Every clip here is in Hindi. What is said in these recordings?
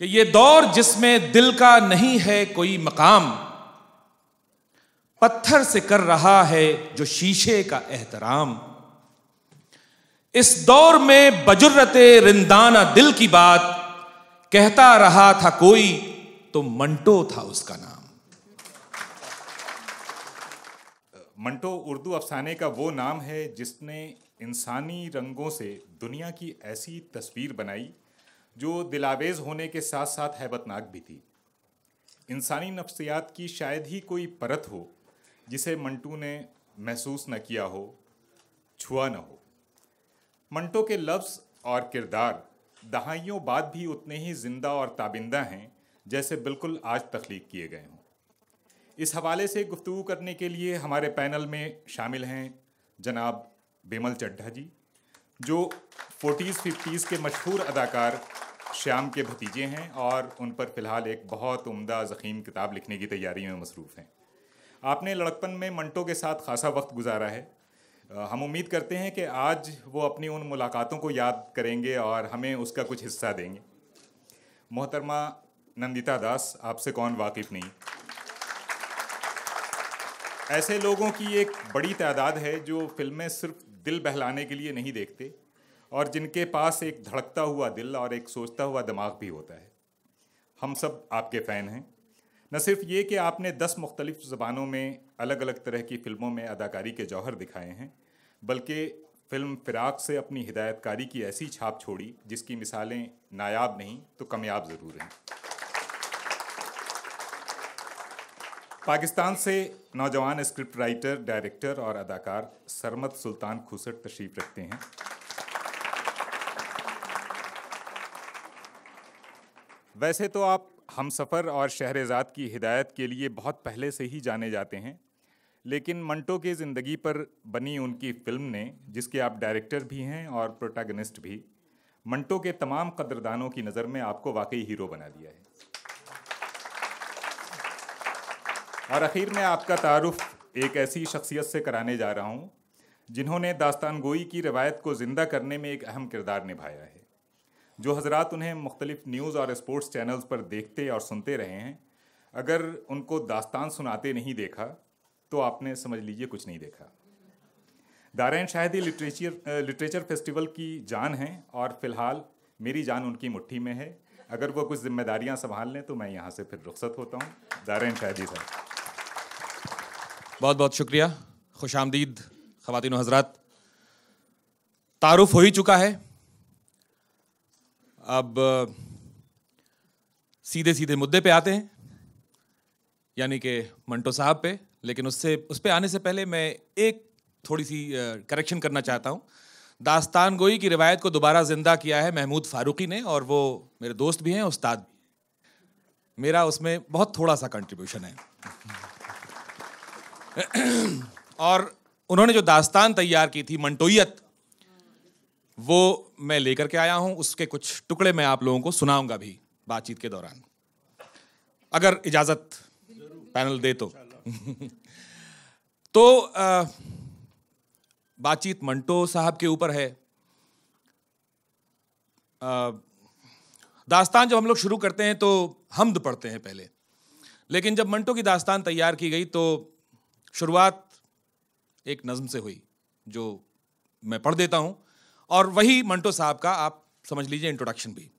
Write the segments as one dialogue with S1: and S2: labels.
S1: कि ये दौर जिसमें दिल का नहीं है कोई मकाम, पत्थर से कर रहा है जो शीशे का एहतराम। इस दौर में बजुर्रते रिंदाना दिल की बात कहता रहा था कोई, तो मंटो था उसका नाम।
S2: मंटो उर्दू अफसाने का वो नाम है जिसने इंसानी रंगों से दुनिया की ऐसी तस्वीर बनाई जो दिलावेज होने के साथ साथ हैबतनाक भी थी। इंसानी नफ्सियात की शायद ही कोई परत हो जिसे मंटू ने महसूस न किया हो, छुआ न हो। मंटो के लफ्ज़ और किरदार दहाइयों बाद भी उतने ही जिंदा और ताबिंदा हैं जैसे बिल्कुल आज तख्लीक किए गए हों। इस हवाले से गुफ्तगू करने के लिए हमारे पैनल में शामिल हैं जनाब बिमल चड्ढा जी, जो 40s-50s के मशहूर अदाकार श्याम के भतीजे हैं और उन पर फ़िलहाल एक बहुत उम्दा ज़ख़ीम किताब लिखने की तैयारी में मसरूफ़ हैं। आपने लड़कपन में मंटो के साथ खासा वक्त गुजारा है। हम उम्मीद करते हैं कि आज वो अपनी उन मुलाकातों को याद करेंगे और हमें उसका कुछ हिस्सा देंगे। मोहतरमा नंदिता दास, आपसे कौन वाकिफ़ नहीं। ऐसे लोगों की एक बड़ी तादाद है जो फिल्में सिर्फ दिल बहलाने के लिए नहीं देखते और जिनके पास एक धड़कता हुआ दिल और एक सोचता हुआ दिमाग भी होता है। हम सब आपके फ़ैन हैं। न सिर्फ ये कि आपने 10 मुख्तलिफ ज़बानों में अलग अलग तरह की फ़िल्मों में अदाकारी के जौहर दिखाए हैं, बल्कि फ़िल्म फ़िराक से अपनी हिदायतकारी की ऐसी छाप छोड़ी जिसकी मिसालें नायाब नहीं तो कामयाब ज़रूर हैं। पाकिस्तान से नौजवान स्क्रिप्ट राइटर, डायरेक्टर और अदाकार सरमद सुल्तान खुसट तशरीफ़ रखते हैं। वैसे तो आप हमसफ़र और शहरज़ाद की हिदायत के लिए बहुत पहले से ही जाने जाते हैं, लेकिन मंटो की ज़िंदगी पर बनी उनकी फ़िल्म ने, जिसके आप डायरेक्टर भी हैं और प्रोटैगनिस्ट भी, मंटो के तमाम कदरदानों की नज़र में आपको वाकई हीरो बना दिया है। और आखिर में आपका तारुफ एक ऐसी शख्सियत से कराने जा रहा हूँ जिन्होंने दास्तान गोई की रवायत को ज़िंदा करने में एक अहम किरदार निभाया है। जो हज़रात उन्हें मुख्तलिफ न्यूज़ और स्पोर्ट्स चैनल्स पर देखते और सुनते रहे हैं, अगर उनको दास्तान सुनाते नहीं देखा तो आपने समझ लीजिए कुछ नहीं देखा। दारैन शाहिदी लिटरेचर फेस्टिवल की जान हैं और फ़िलहाल मेरी जान उनकी मुट्ठी में है। अगर वो कुछ जिम्मेदारियां संभाल लें तो मैं यहाँ से फिर रुखसत होता हूँ। दारैन शाहिदी साहब,
S1: बहुत बहुत शुक्रिया। खुश आमदीद ख़वातीन व हज़रात। तारुफ हो ही चुका है, अब सीधे सीधे मुद्दे पे आते हैं, यानी कि मंटो साहब पे। लेकिन उस पे आने से पहले मैं एक थोड़ी सी करेक्शन करना चाहता हूँ। दास्तान गोई की रिवायत को दोबारा ज़िंदा किया है महमूद फ़ारूकी ने, और वो मेरे दोस्त भी हैं, उस्ताद भी। मेरा उसमें बहुत थोड़ा सा कंट्रीब्यूशन है। और उन्होंने जो दास्तान तैयार की थी मंटोयत, वो मैं लेकर के आया हूं। उसके कुछ टुकड़े मैं आप लोगों को सुनाऊंगा भी बातचीत के दौरान, अगर इजाजत पैनल दे तो। तो बातचीत मंटो साहब के ऊपर है। दास्तान जब हम लोग शुरू करते हैं तो हम्द पढ़ते हैं पहले, लेकिन जब मंटो की दास्तान तैयार की गई तो शुरुआत एक नज़्म से हुई जो मैं पढ़ देता हूं, और वही मंटो साहब का आप समझ लीजिए इंट्रोडक्शन भी।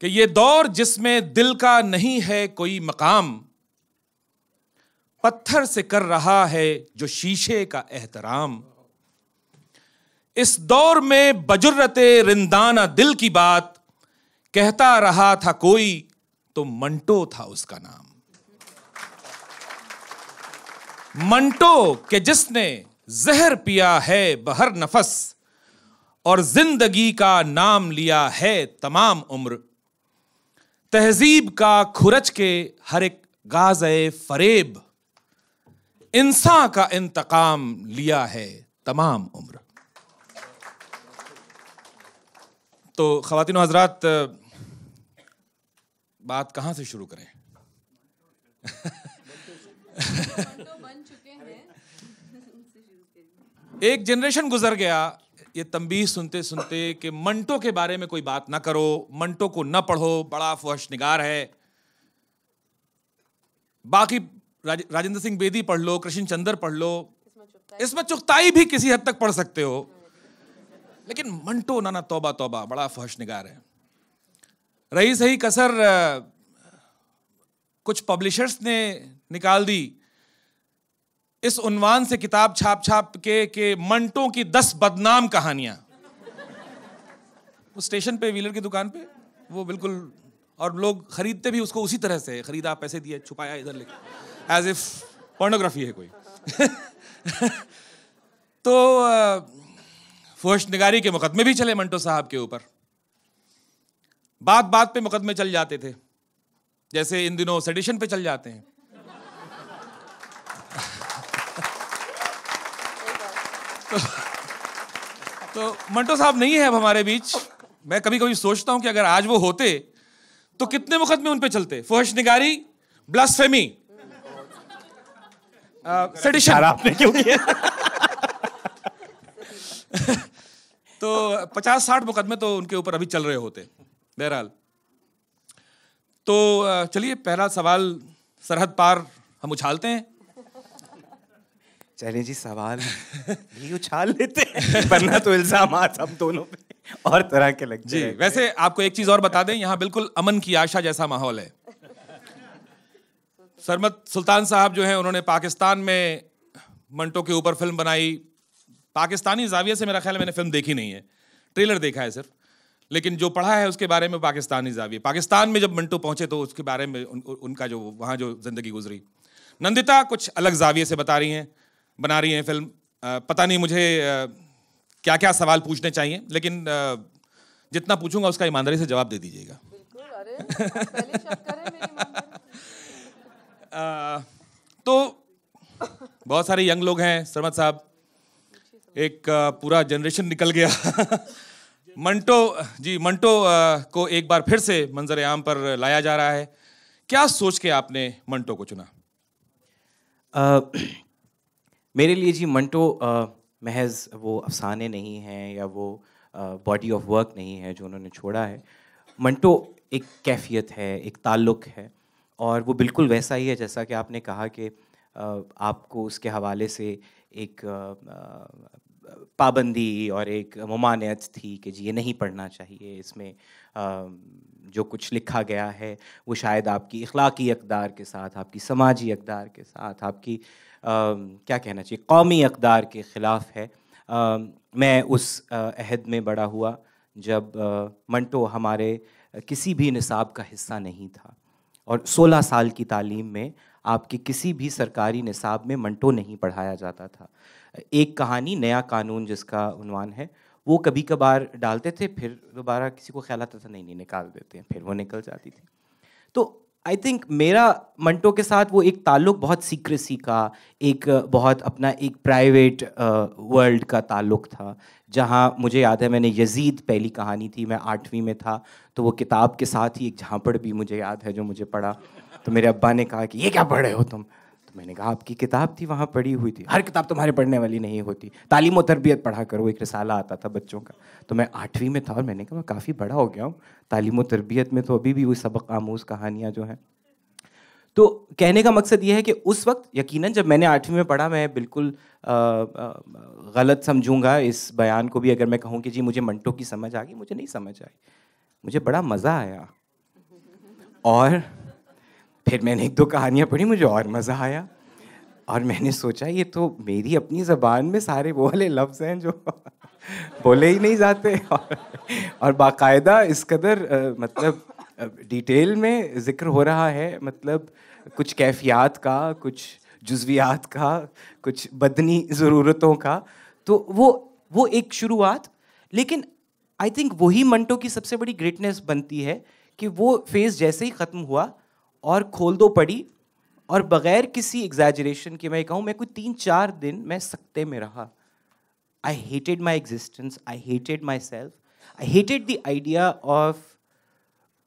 S1: कि ये दौर जिसमें दिल का नहीं है कोई मकाम, पत्थर से कर रहा है जो शीशे का एहतराम। इस दौर में बजुर्रते रिंदाना दिल की बात कहता रहा था कोई, तो मंटो था उसका नाम। मंटो के जिसने जहर पिया है बहर नफस, और जिंदगी का नाम लिया है तमाम उम्र। तहजीब का खुरच के हर एक गाज़े फरेब, इंसान का इंतकाम लिया है तमाम उम्र। तो ख़वातीन व हज़रात, बात कहाँ से शुरू करें? एक जनरेशन गुजर गया ये तंबीह सुनते सुनते कि मंटो के बारे में कोई बात ना करो, मंटो को ना पढ़ो, बड़ा फहशनिगार है। बाकी राजेंद्र सिंह बेदी पढ़ लो, कृष्ण चंद्र पढ़ लो, इसमें चुगताई भी किसी हद तक पढ़ सकते हो, लेकिन मंटो ना तौबा तौबा, बड़ा फहशनिगार है। रही सही कसर कुछ पब्लिशर्स ने निकाल दी इस उन्वान से किताब छाप छाप के मंटो की 10 बदनाम कहानियां। वो स्टेशन पे, व्हीलर की दुकान पे, वो बिल्कुल, और लोग खरीदते भी उसको उसी तरह से, खरीदा, पैसे दिए, छुपाया इधर लेके, एज इफ पोर्नोग्राफी है कोई। तो फहशनिगारी के मुकदमे भी चले मंटो साहब के ऊपर, बात बात पे मुकदमे चल जाते थे, जैसे इन दिनों सेडिशन पे चल जाते हैं। तो मंटो साहब नहीं है अब हमारे बीच। मैं कभी कभी सोचता हूं कि अगर आज वो होते तो कितने मुकदमे उन पे चलते, फहशनिगारी, ब्लास्फेमी, सेडिशन।
S3: आपने क्यों किया?
S1: तो 50-60 मुकदमे तो उनके ऊपर अभी चल रहे होते। बहरहाल, तो चलिए पहला सवाल सरहद पार हम उछालते हैं।
S3: चलें जी, सवाल भी उछाल लेते हैं, वरना तो इल्जामात हम दोनों पे और तरह के लग
S1: जी। वैसे आपको एक चीज और बता दें, यहाँ बिल्कुल अमन की आशा जैसा माहौल है। सरमद सुल्तान साहब जो हैं, उन्होंने पाकिस्तान में मंटो के ऊपर फिल्म बनाई। पाकिस्तानी जाविये से मेरा ख्याल है मैंने फिल्म देखी नहीं है, ट्रेलर देखा है सिर्फ, लेकिन जो पढ़ा है उसके बारे में पाकिस्तानी जाविये। पाकिस्तान में जब मंटो पहुंचे तो उसके बारे में उनका जो वहाँ जो जिंदगी गुजरी। नंदिता कुछ अलग जाविये से बना रही हैं फिल्म। पता नहीं मुझे क्या क्या सवाल पूछने चाहिए, लेकिन जितना पूछूंगा उसका ईमानदारी से जवाब दे दीजिएगा।
S4: बिल्कुल, अरे पहले शक करें मेरी ईमानदारी।
S1: तो बहुत सारे यंग लोग हैं सरमद साहब, एक पूरा जनरेशन निकल गया। मंटो को एक बार फिर से मंजर आम पर लाया जा रहा है। क्या सोच के आपने मंटो को चुना?
S3: मेरे लिए जी मंटो महज वो अफसाने नहीं हैं या वो बॉडी ऑफ वर्क नहीं है जो उन्होंने छोड़ा है। मंटो एक कैफियत है, एक ताल्लुक़ है, और वो बिल्कुल वैसा ही है जैसा कि आपने कहा कि आपको उसके हवाले से एक पाबंदी और एक ममानियत थी कि जी ये नहीं पढ़ना चाहिए, इसमें जो कुछ लिखा गया है वो शायद आपकी इखलाकी अक़दार के साथ, आपकी समाजी अक़दार के साथ, आपकी क्या कहना चाहिए, कौमी अक़दार के ख़िलाफ़ है। मैं उस अहद में बड़ा हुआ जब मंटो हमारे किसी भी निसाब का हिस्सा नहीं था, और 16 साल की तालीम में आपके किसी भी सरकारी निसाब में मंटो नहीं पढ़ाया जाता था। एक कहानी नया कानून जिसका उन्वान है, वो कभी कभार डालते थे, फिर दोबारा किसी को ख्याल आता था नहीं निकाल देते हैं, फिर वो निकल जाती थी। तो आई थिंक मेरा मंटो के साथ वो एक ताल्लुक़ बहुत सीक्रेसी का, एक बहुत अपना एक प्राइवेट वर्ल्ड का ताल्लुक़ था, जहाँ मुझे याद है मैंने यजीद पहली कहानी थी, मैं 8वीं में था, तो वो किताब के साथ ही एक झांपड़ भी मुझे याद है जो मुझे पढ़ा। तो मेरे अब्बा ने कहा कि ये क्या पढ़ रहे हो तुम? तो मैंने कहा आपकी किताब थी, वहाँ पढ़ी हुई थी। हर किताब तुम्हारे पढ़ने वाली नहीं होती, तालीम व तरबियत पढ़ा करो, एक रिसाला आता था बच्चों का। तो मैं 8वीं में था और मैंने कहा मैं काफ़ी बड़ा हो गया हूँ, तालीम व तरबियत में तो अभी भी वही सबक आमूज़ कहानियाँ जो हैं। तो कहने का मकसद ये है कि उस वक्त यकीनन जब मैंने 8वीं में पढ़ा, मैं बिल्कुल गलत समझूंगा इस बयान को भी अगर मैं कहूँ कि जी मुझे मंटो की समझ आ गई, मुझे नहीं समझ आई, मुझे बड़ा मज़ा आया। और फिर मैंने 1-2 कहानियाँ पढ़ी, मुझे और मज़ा आया, और मैंने सोचा ये तो मेरी अपनी ज़बान में सारे वो वाले लफ्ज़ हैं जो बोले ही नहीं जाते, और बाकायदा इस कदर मतलब डिटेल में ज़िक्र हो रहा है, मतलब कुछ कैफियत का, कुछ जुज़वियात का, कुछ बदनी ज़रूरतों का। तो वो एक शुरुआत, लेकिन आई थिंक वही मंटो की सबसे बड़ी ग्रेटनेस बनती है कि वो फेज़ जैसे ही ख़त्म हुआ और खोल दो पड़ी, और बग़ैर किसी एग्जैजरेशन के मैं कहूँ, मैं कोई 3-4 दिन मैं सकते में रहा। I hated my existence, I hated my self, I hated the idea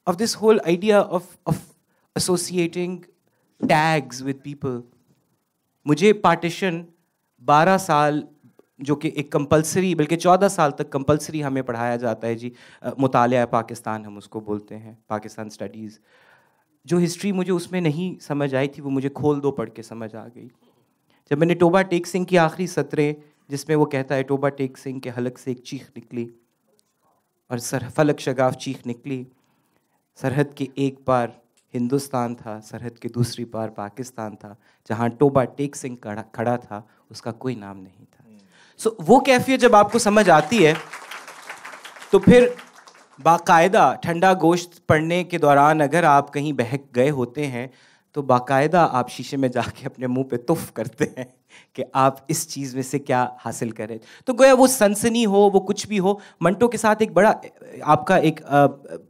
S3: of this whole idea of associating tags with people. मुझे पार्टीशन 12 साल जो कि एक कंपलसरी, बल्कि 14 साल तक कंपलसरी हमें पढ़ाया जाता है जी, मुतालिया पाकिस्तान हम उसको बोलते हैं, पाकिस्तान स्टडीज़। जो हिस्ट्री मुझे उसमें नहीं समझ आई थी वो मुझे खोल दो पढ़ के समझ आ गई। जब मैंने टोबा टेक सिंह की आखिरी सतरें, जिसमें वो कहता है टोबा टेक सिंह के हलक से एक चीख निकली और फलक शगाफ चीख निकली, सरहद के एक पार हिंदुस्तान था, सरहद के दूसरी पार पाकिस्तान था, जहाँ टोबा टेक सिंह खड़ा था उसका कोई नाम नहीं था। सो वो कैफियत जब आपको समझ आती है तो फिर बाकायदा ठंडा गोश्त पड़ने के दौरान अगर आप कहीं बहक गए होते हैं तो बाकायदा आप शीशे में जाके अपने मुंह पे तुफ करते हैं कि आप इस चीज़ में से क्या हासिल करें। तो गोया वो सनसनी हो, वो कुछ भी हो, मंटो के साथ एक बड़ा आपका एक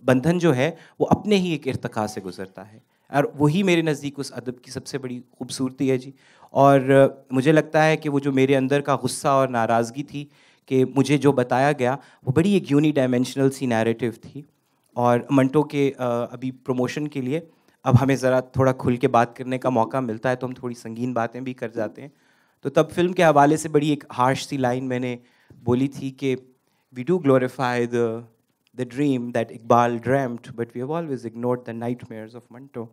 S3: बंधन जो है वो अपने ही एक इर्तिका से गुजरता है, और वही मेरे नज़दीक उस अदब की सबसे बड़ी खूबसूरती है जी। और मुझे लगता है कि वो जो मेरे अंदर का गुस्सा और नाराज़गी थी कि मुझे जो बताया गया वो बड़ी एक यूनी डायमेंशनल सी नैरेटिव थी। और मंटो के अभी प्रमोशन के लिए अब हमें ज़रा थोड़ा खुल के बात करने का मौका मिलता है तो हम थोड़ी संगीन बातें भी कर जाते हैं। तो तब फिल्म के हवाले से बड़ी एक हार्श सी लाइन मैंने बोली थी कि we do glorify the dream that Iqbal dreamed but we have always ignored the nightmares of Manto.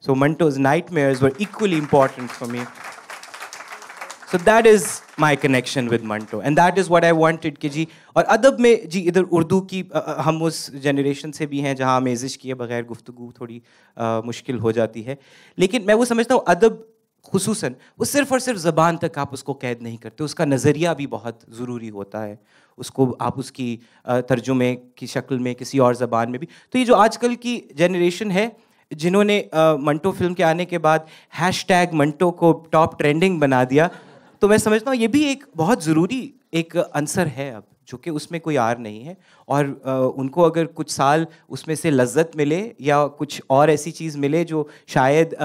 S3: So Manto's nightmares were equally important for me. So that is my connection with Manto, and that is what I wanted कि जी। और अदब में जी इधर उर्दू की हम उस जनरेशन से भी हैं जहाँ आमेज़िश किए बगैर गुफ्तगू थोड़ी मुश्किल हो जाती है, लेकिन मैं वो समझता हूँ अदब खुसूसन वो सिर्फ़ और सिर्फ ज़बान तक आप उसको कैद नहीं करते, उसका नज़रिया भी बहुत ज़रूरी होता है, उसको आप उसकी तर्जुमे की शक्ल में किसी और ज़बान में भी। तो ये जो आजकल की जनरेशन है जिन्होंने मंटो फिल्म के आने के बाद हैशटैग मंटो को टॉप ट्रेंडिंग बना दिया, तो मैं समझता हूँ ये भी एक बहुत ज़रूरी एक अंसर है अब, जो कि उसमें कोई आर नहीं है। और उनको अगर कुछ साल उसमें से लज्जत मिले या कुछ और ऐसी चीज़ मिले जो शायद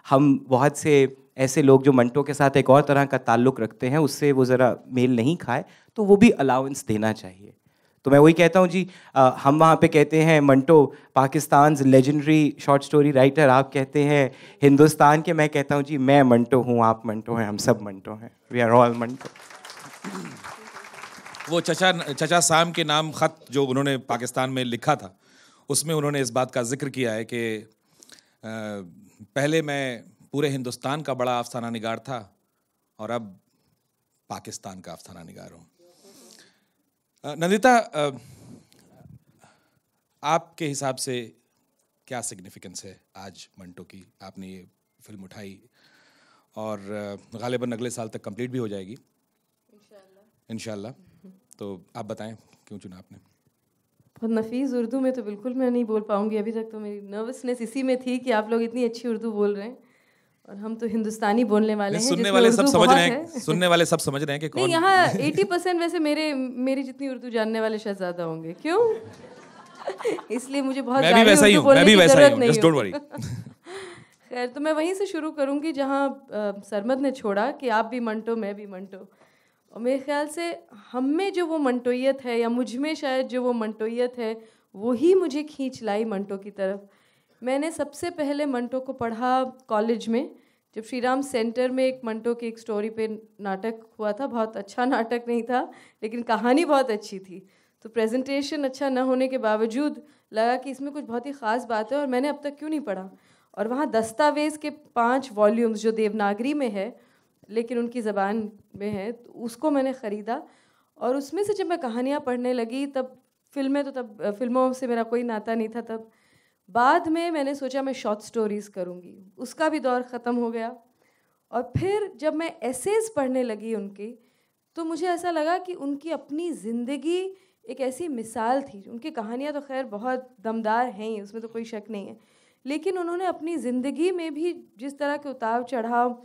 S3: हम बहुत से ऐसे लोग जो मंटो के साथ एक और तरह का ताल्लुक़ रखते हैं उससे वो ज़रा मेल नहीं खाए, तो वो भी अलाउंस देना चाहिए। तो मैं वही कहता हूँ जी, हम वहाँ पे कहते हैं Manto Pakistan legendary short story writer, आप कहते हैं हिंदुस्तान के, मैं कहता हूँ जी मैं मंटो हूँ, आप मंटो हैं, हम सब मंटो हैं, वी आर ऑल मंटो।
S1: वो चचा साम के नाम ख़त जो उन्होंने पाकिस्तान में लिखा था उसमें उन्होंने इस बात का जिक्र किया है कि पहले मैं पूरे हिंदुस्तान का बड़ा अफसाना निगार था और अब पाकिस्तान का अफसाना निगार हूँ। नंदिता, आपके हिसाब से क्या सिग्निफिकेंस है आज मंटो की? आपने ये फिल्म उठाई और गालिबन अगले साल तक कंप्लीट भी हो जाएगी इंशाल्लाह। तो आप बताएं क्यों चुना आपने?
S4: बहुत नफीस उर्दू में तो बिल्कुल मैं नहीं बोल पाऊंगी, अभी तक तो मेरी नर्वसनेस इसी में थी कि आप लोग इतनी अच्छी उर्दू बोल रहे हैं और हम तो हिंदुस्तानी बोलने वाले हैं।
S1: सुनने वाले सब समझ रहे हैं, सुनने वाले सब समझ रहे हैं कि कौन।
S4: नहीं, यहाँ 80% वैसे मेरी जितनी उर्दू जानने वाले शायद ज़्यादा होंगे, क्यों? इसलिए मुझे बहुत
S1: मैं भी वैसा ही हूँ, मैं भी वैसा ही हूँ, जस्ट डोंट वरी।
S4: खैर, तो मैं वहीं से शुरू करूँगी जहाँ सरमद ने छोड़ा कि आप भी मंटो मैं भी मंटो। और मेरे ख्याल से हम में जो वो मंटोयत है या मुझ में शायद जो वो मंटोयत है वही मुझे खींच लाई मंटो की तरफ। मैंने सबसे पहले मंटो को पढ़ा कॉलेज में, जब श्री राम सेंटर में एक मंटो की एक स्टोरी पे नाटक हुआ था। बहुत अच्छा नाटक नहीं था लेकिन कहानी बहुत अच्छी थी, तो प्रेजेंटेशन अच्छा न होने के बावजूद लगा कि इसमें कुछ बहुत ही ख़ास बात है और मैंने अब तक क्यों नहीं पढ़ा। और वहाँ दस्तावेज़ के 5 वॉल्यूम्स जो देवनागरी में है लेकिन उनकी ज़बान में है, तो उसको मैंने ख़रीदा और उसमें से जब मैं कहानियाँ पढ़ने लगी तब फिल्मों से मेरा कोई नाता नहीं था। तब बाद में मैंने सोचा मैं शॉर्ट स्टोरीज़ करूँगी, उसका भी दौर ख़त्म हो गया। और फिर जब मैं एसेज पढ़ने लगी उनकी, तो मुझे ऐसा लगा कि उनकी अपनी ज़िंदगी एक ऐसी मिसाल थी। उनकी कहानियाँ तो खैर बहुत दमदार हैं ही, उसमें तो कोई शक नहीं है, लेकिन उन्होंने अपनी ज़िंदगी में भी जिस तरह के उतार चढ़ाव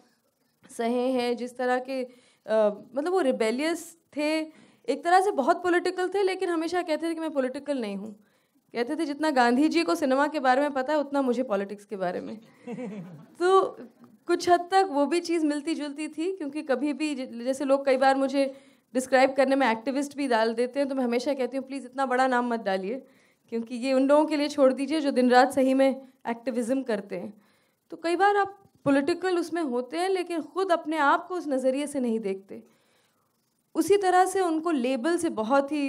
S4: सहे हैं, जिस तरह के मतलब वो रिबेलियस थे, एक तरह से बहुत पॉलिटिकल थे, लेकिन हमेशा कहते थे कि मैं पॉलिटिकल नहीं हूँ। कहते थे जितना गांधी जी को सिनेमा के बारे में पता है उतना मुझे पॉलिटिक्स के बारे में। तो कुछ हद तक वो भी चीज़ मिलती जुलती थी, क्योंकि कभी भी जैसे लोग कई बार मुझे डिस्क्राइब करने में एक्टिविस्ट भी डाल देते हैं, तो मैं हमेशा कहती हूँ प्लीज़ इतना बड़ा नाम मत डालिए, क्योंकि ये उन लोगों के लिए छोड़ दीजिए जो दिन रात सही में एक्टिविज़म करते हैं। तो कई बार आप पॉलिटिकल उसमें होते हैं लेकिन ख़ुद अपने आप को उस नज़रिए से नहीं देखते। उसी तरह से उनको लेबल से बहुत ही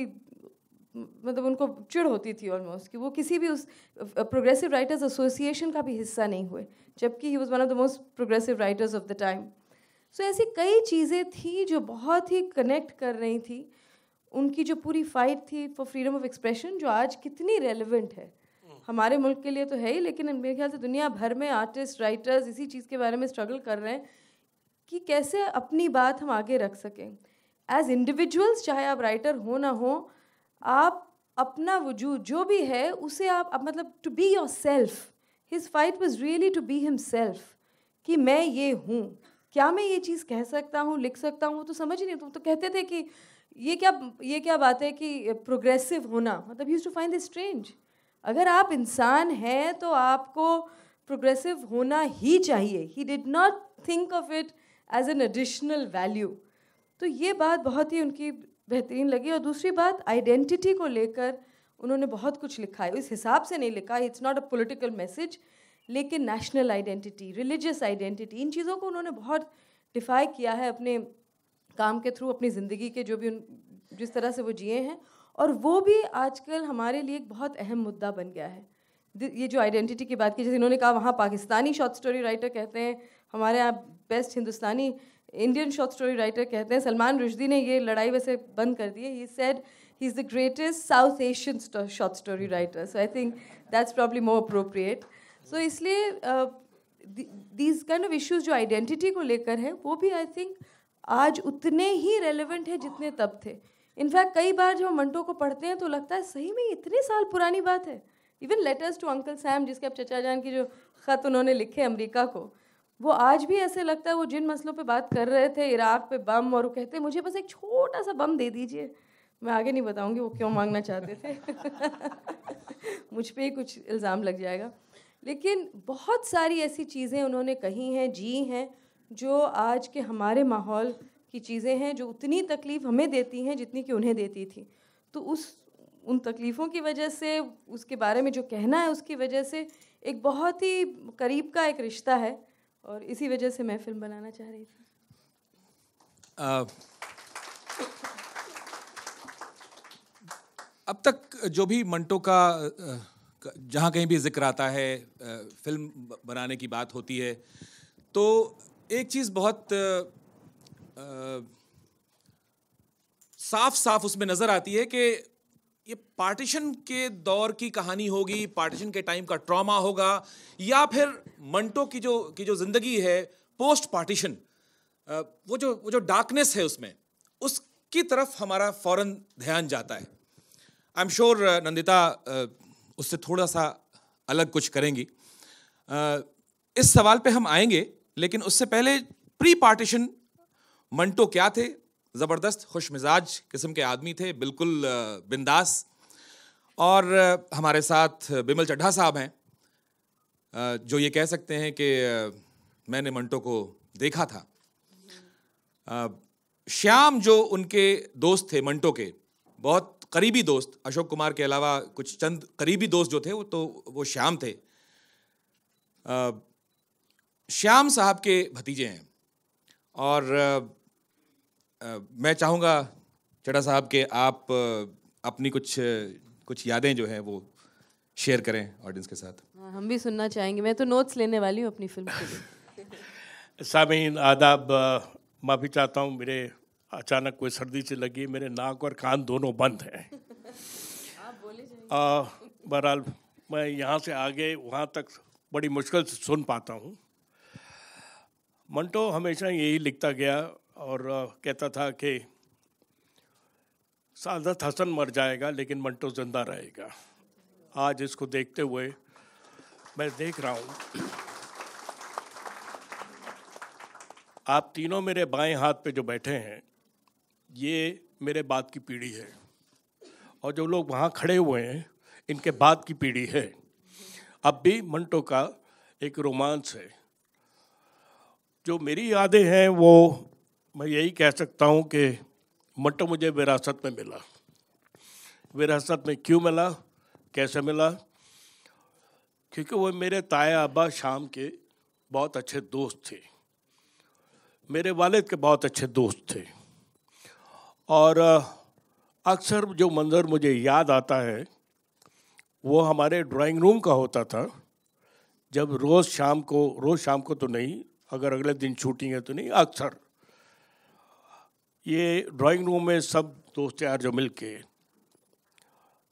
S4: मतलब उनको चिढ़ होती थी ऑलमोस्ट कि वो किसी भी उस प्रोग्रेसिव राइटर्स एसोसिएशन का भी हिस्सा नहीं हुए, जबकि he was one of the most progressive writers of the time. So ऐसी कई चीज़ें थी जो बहुत ही कनेक्ट कर रही थी। उनकी जो पूरी फाइट थी फॉर फ्रीडम ऑफ एक्सप्रेशन, जो आज कितनी रेलिवेंट है हमारे मुल्क के लिए तो है ही, लेकिन मेरे ख्याल से दुनिया भर में आर्टिस्ट राइटर्स इसी चीज़ के बारे में स्ट्रगल कर रहे हैं कि कैसे अपनी बात हम आगे रख सकें एज इंडिविजुअल्स। चाहे आप राइटर हो ना हो, आप अपना वजूद जो भी है उसे आप मतलब to be yourself. His fight was really to be himself, कि मैं ये हूँ, क्या मैं ये चीज़ कह सकता हूँ, लिख सकता हूँ। वो तो समझ ही नहीं, तो कहते थे कि ये क्या बात है कि प्रोग्रेसिव होना, मतलब he used to find this strange. अगर आप इंसान हैं तो आपको प्रोग्रेसिव होना ही चाहिए। He did not think of it as an additional value. तो ये बात बहुत ही उनकी बेहतरीन लगी। और दूसरी बात, आइडेंटिटी को लेकर उन्होंने बहुत कुछ लिखा है। इस हिसाब से नहीं लिखा, it's not a political message, लेकिन नेशनल आइडेंटिटी, रिलीजियस आइडेंटिटी, इन चीज़ों को उन्होंने बहुत डिफाई किया है अपने काम के थ्रू, अपनी ज़िंदगी के जो भी जिस तरह से वो जिए हैं। और वो भी आजकल हमारे लिए एक बहुत अहम मुद्दा बन गया है। ये जो आइडेंटिटी की बात की, जैसे इन्होंने कहा वहाँ पाकिस्तानी शॉर्ट स्टोरी राइटर कहते हैं, हमारे यहाँ बेस्ट हिंदुस्तानी इंडियन शॉर्ट स्टोरी राइटर कहते हैं। सलमान रुश्दी ने ये लड़ाई वैसे बंद कर दी है। He said he is the greatest South Asian short story writer. So I think that's probably more appropriate. So इसलिए दीज काइंड ऑफ इश्यूज जो आइडेंटिटी को लेकर है, वो भी आई थिंक आज उतने ही रेलिवेंट है जितने तब थे। इनफैक्ट कई बार जब हम मंटो को पढ़ते हैं तो लगता है सही में इतने साल पुरानी बात है। Even letters to Uncle Sam, जिसके अब चचा जान की जो ख़त उन्होंने लिखे अमेरिका को, वो आज भी ऐसे लगता है वो जिन मसलों पे बात कर रहे थे, इराक पे बम, और वो कहते हैं मुझे बस एक छोटा सा बम दे दीजिए। मैं आगे नहीं बताऊंगी वो क्यों मांगना चाहते थे मुझ पे ही कुछ इल्ज़ाम लग जाएगा। लेकिन बहुत सारी ऐसी चीज़ें उन्होंने कही हैं, जी हैं, जो आज के हमारे माहौल की चीज़ें हैं, जो उतनी तकलीफ़ हमें देती हैं जितनी कि उन्हें देती थी। तो उन तकलीफ़ों की वजह से, उसके बारे में जो कहना है उसकी वजह से एक बहुत ही करीब का एक रिश्ता है, और इसी वजह से मैं फिल्म बनाना चाह रही थी।
S1: अब तक जो भी मंटो का जहाँ कहीं भी जिक्र आता है, फिल्म बनाने की बात होती है, तो एक चीज़ बहुत साफ साफ उसमें नज़र आती है कि ये पार्टीशन के दौर की कहानी होगी, पार्टीशन के टाइम का ट्रॉमा होगा, या फिर मंटो की जो ज़िंदगी है पोस्ट पार्टीशन, वो जो डार्कनेस है उसमें, उसकी तरफ हमारा फ़ौरन ध्यान जाता है। आई एम श्योर नंदिता उससे थोड़ा सा अलग कुछ करेंगी। इस सवाल पे हम आएंगे, लेकिन उससे पहले प्री पार्टीशन मंटो क्या थे? ज़बरदस्त खुश मिजाज किस्म के आदमी थे, बिल्कुल बिंदास। और हमारे साथ बिमल चड्ढा साहब हैं, जो ये कह सकते हैं कि मैंने मंटो को देखा था। श्याम जो उनके दोस्त थे मंटो के, बहुत करीबी दोस्त, अशोक कुमार के अलावा कुछ चंद करीबी दोस्त जो थे वो श्याम थे। श्याम साहब के भतीजे हैं, और मैं चाहूँगा चड्ढा साहब के आप अपनी कुछ यादें जो हैं वो शेयर करें ऑडियंस के साथ।
S4: हाँ, हम भी सुनना चाहेंगे। मैं तो नोट्स लेने वाली हूँ अपनी फिल्म के लिए।
S5: सामीन आदाब, माफ़ी चाहता हूँ, मेरे अचानक कोई सर्दी से लगी, मेरे नाक और कान दोनों बंद हैं।
S4: आप बोले जाइए।
S5: बहरहाल मैं यहाँ से आगे वहाँ तक बड़ी मुश्किल से सुन पाता हूँ। मंटो हमेशा यही लिखता गया और कहता था कि सादत हसन मर जाएगा लेकिन मंटो जिंदा रहेगा। आज इसको देखते हुए मैं देख रहा हूँ, आप तीनों मेरे बाएं हाथ पे जो बैठे हैं, ये मेरे बाद की पीढ़ी है, और जो लोग वहाँ खड़े हुए हैं इनके बाद की पीढ़ी है। अब भी मंटो का एक रोमांस है। जो मेरी यादें हैं वो मैं यही कह सकता हूँ कि मंटो मुझे विरासत में मिला। विरासत में क्यों मिला, कैसे मिला? क्योंकि वो मेरे ताया अब्बा शाम के बहुत अच्छे दोस्त थे, मेरे वालिद के बहुत अच्छे दोस्त थे, और अक्सर जो मंज़र मुझे याद आता है वो हमारे ड्राइंग रूम का होता था, जब रोज़ शाम को तो नहीं, अगर अगले दिन शूटिंग है तो नहीं, अक्सर ये ड्राइंग रूम में सब दोस्त यार जो मिल के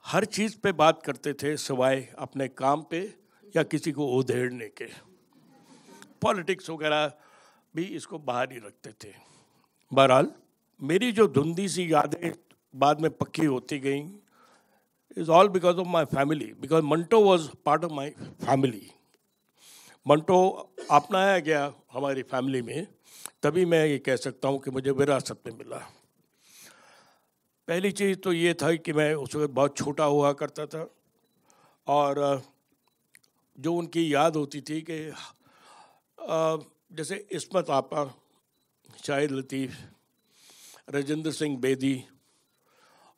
S5: हर चीज़ पे बात करते थे सिवाय अपने काम पे या किसी को उधेड़ने के। पॉलिटिक्स वगैरह भी इसको बाहर ही रखते थे। बहरहाल मेरी जो धुंधी सी यादें बाद में पक्की होती गई is all because of my family, because Manto was part of my family. Manto अपनाया गया हमारी फैमिली में, तभी मैं ये कह सकता हूँ कि मुझे विरासत में मिला। पहली चीज़ तो ये था कि मैं उस वक्त बहुत छोटा हुआ करता था, और जो उनकी याद होती थी कि जैसे इस्मत आपा, शाहिद लतीफ़, राजेंद्र सिंह बेदी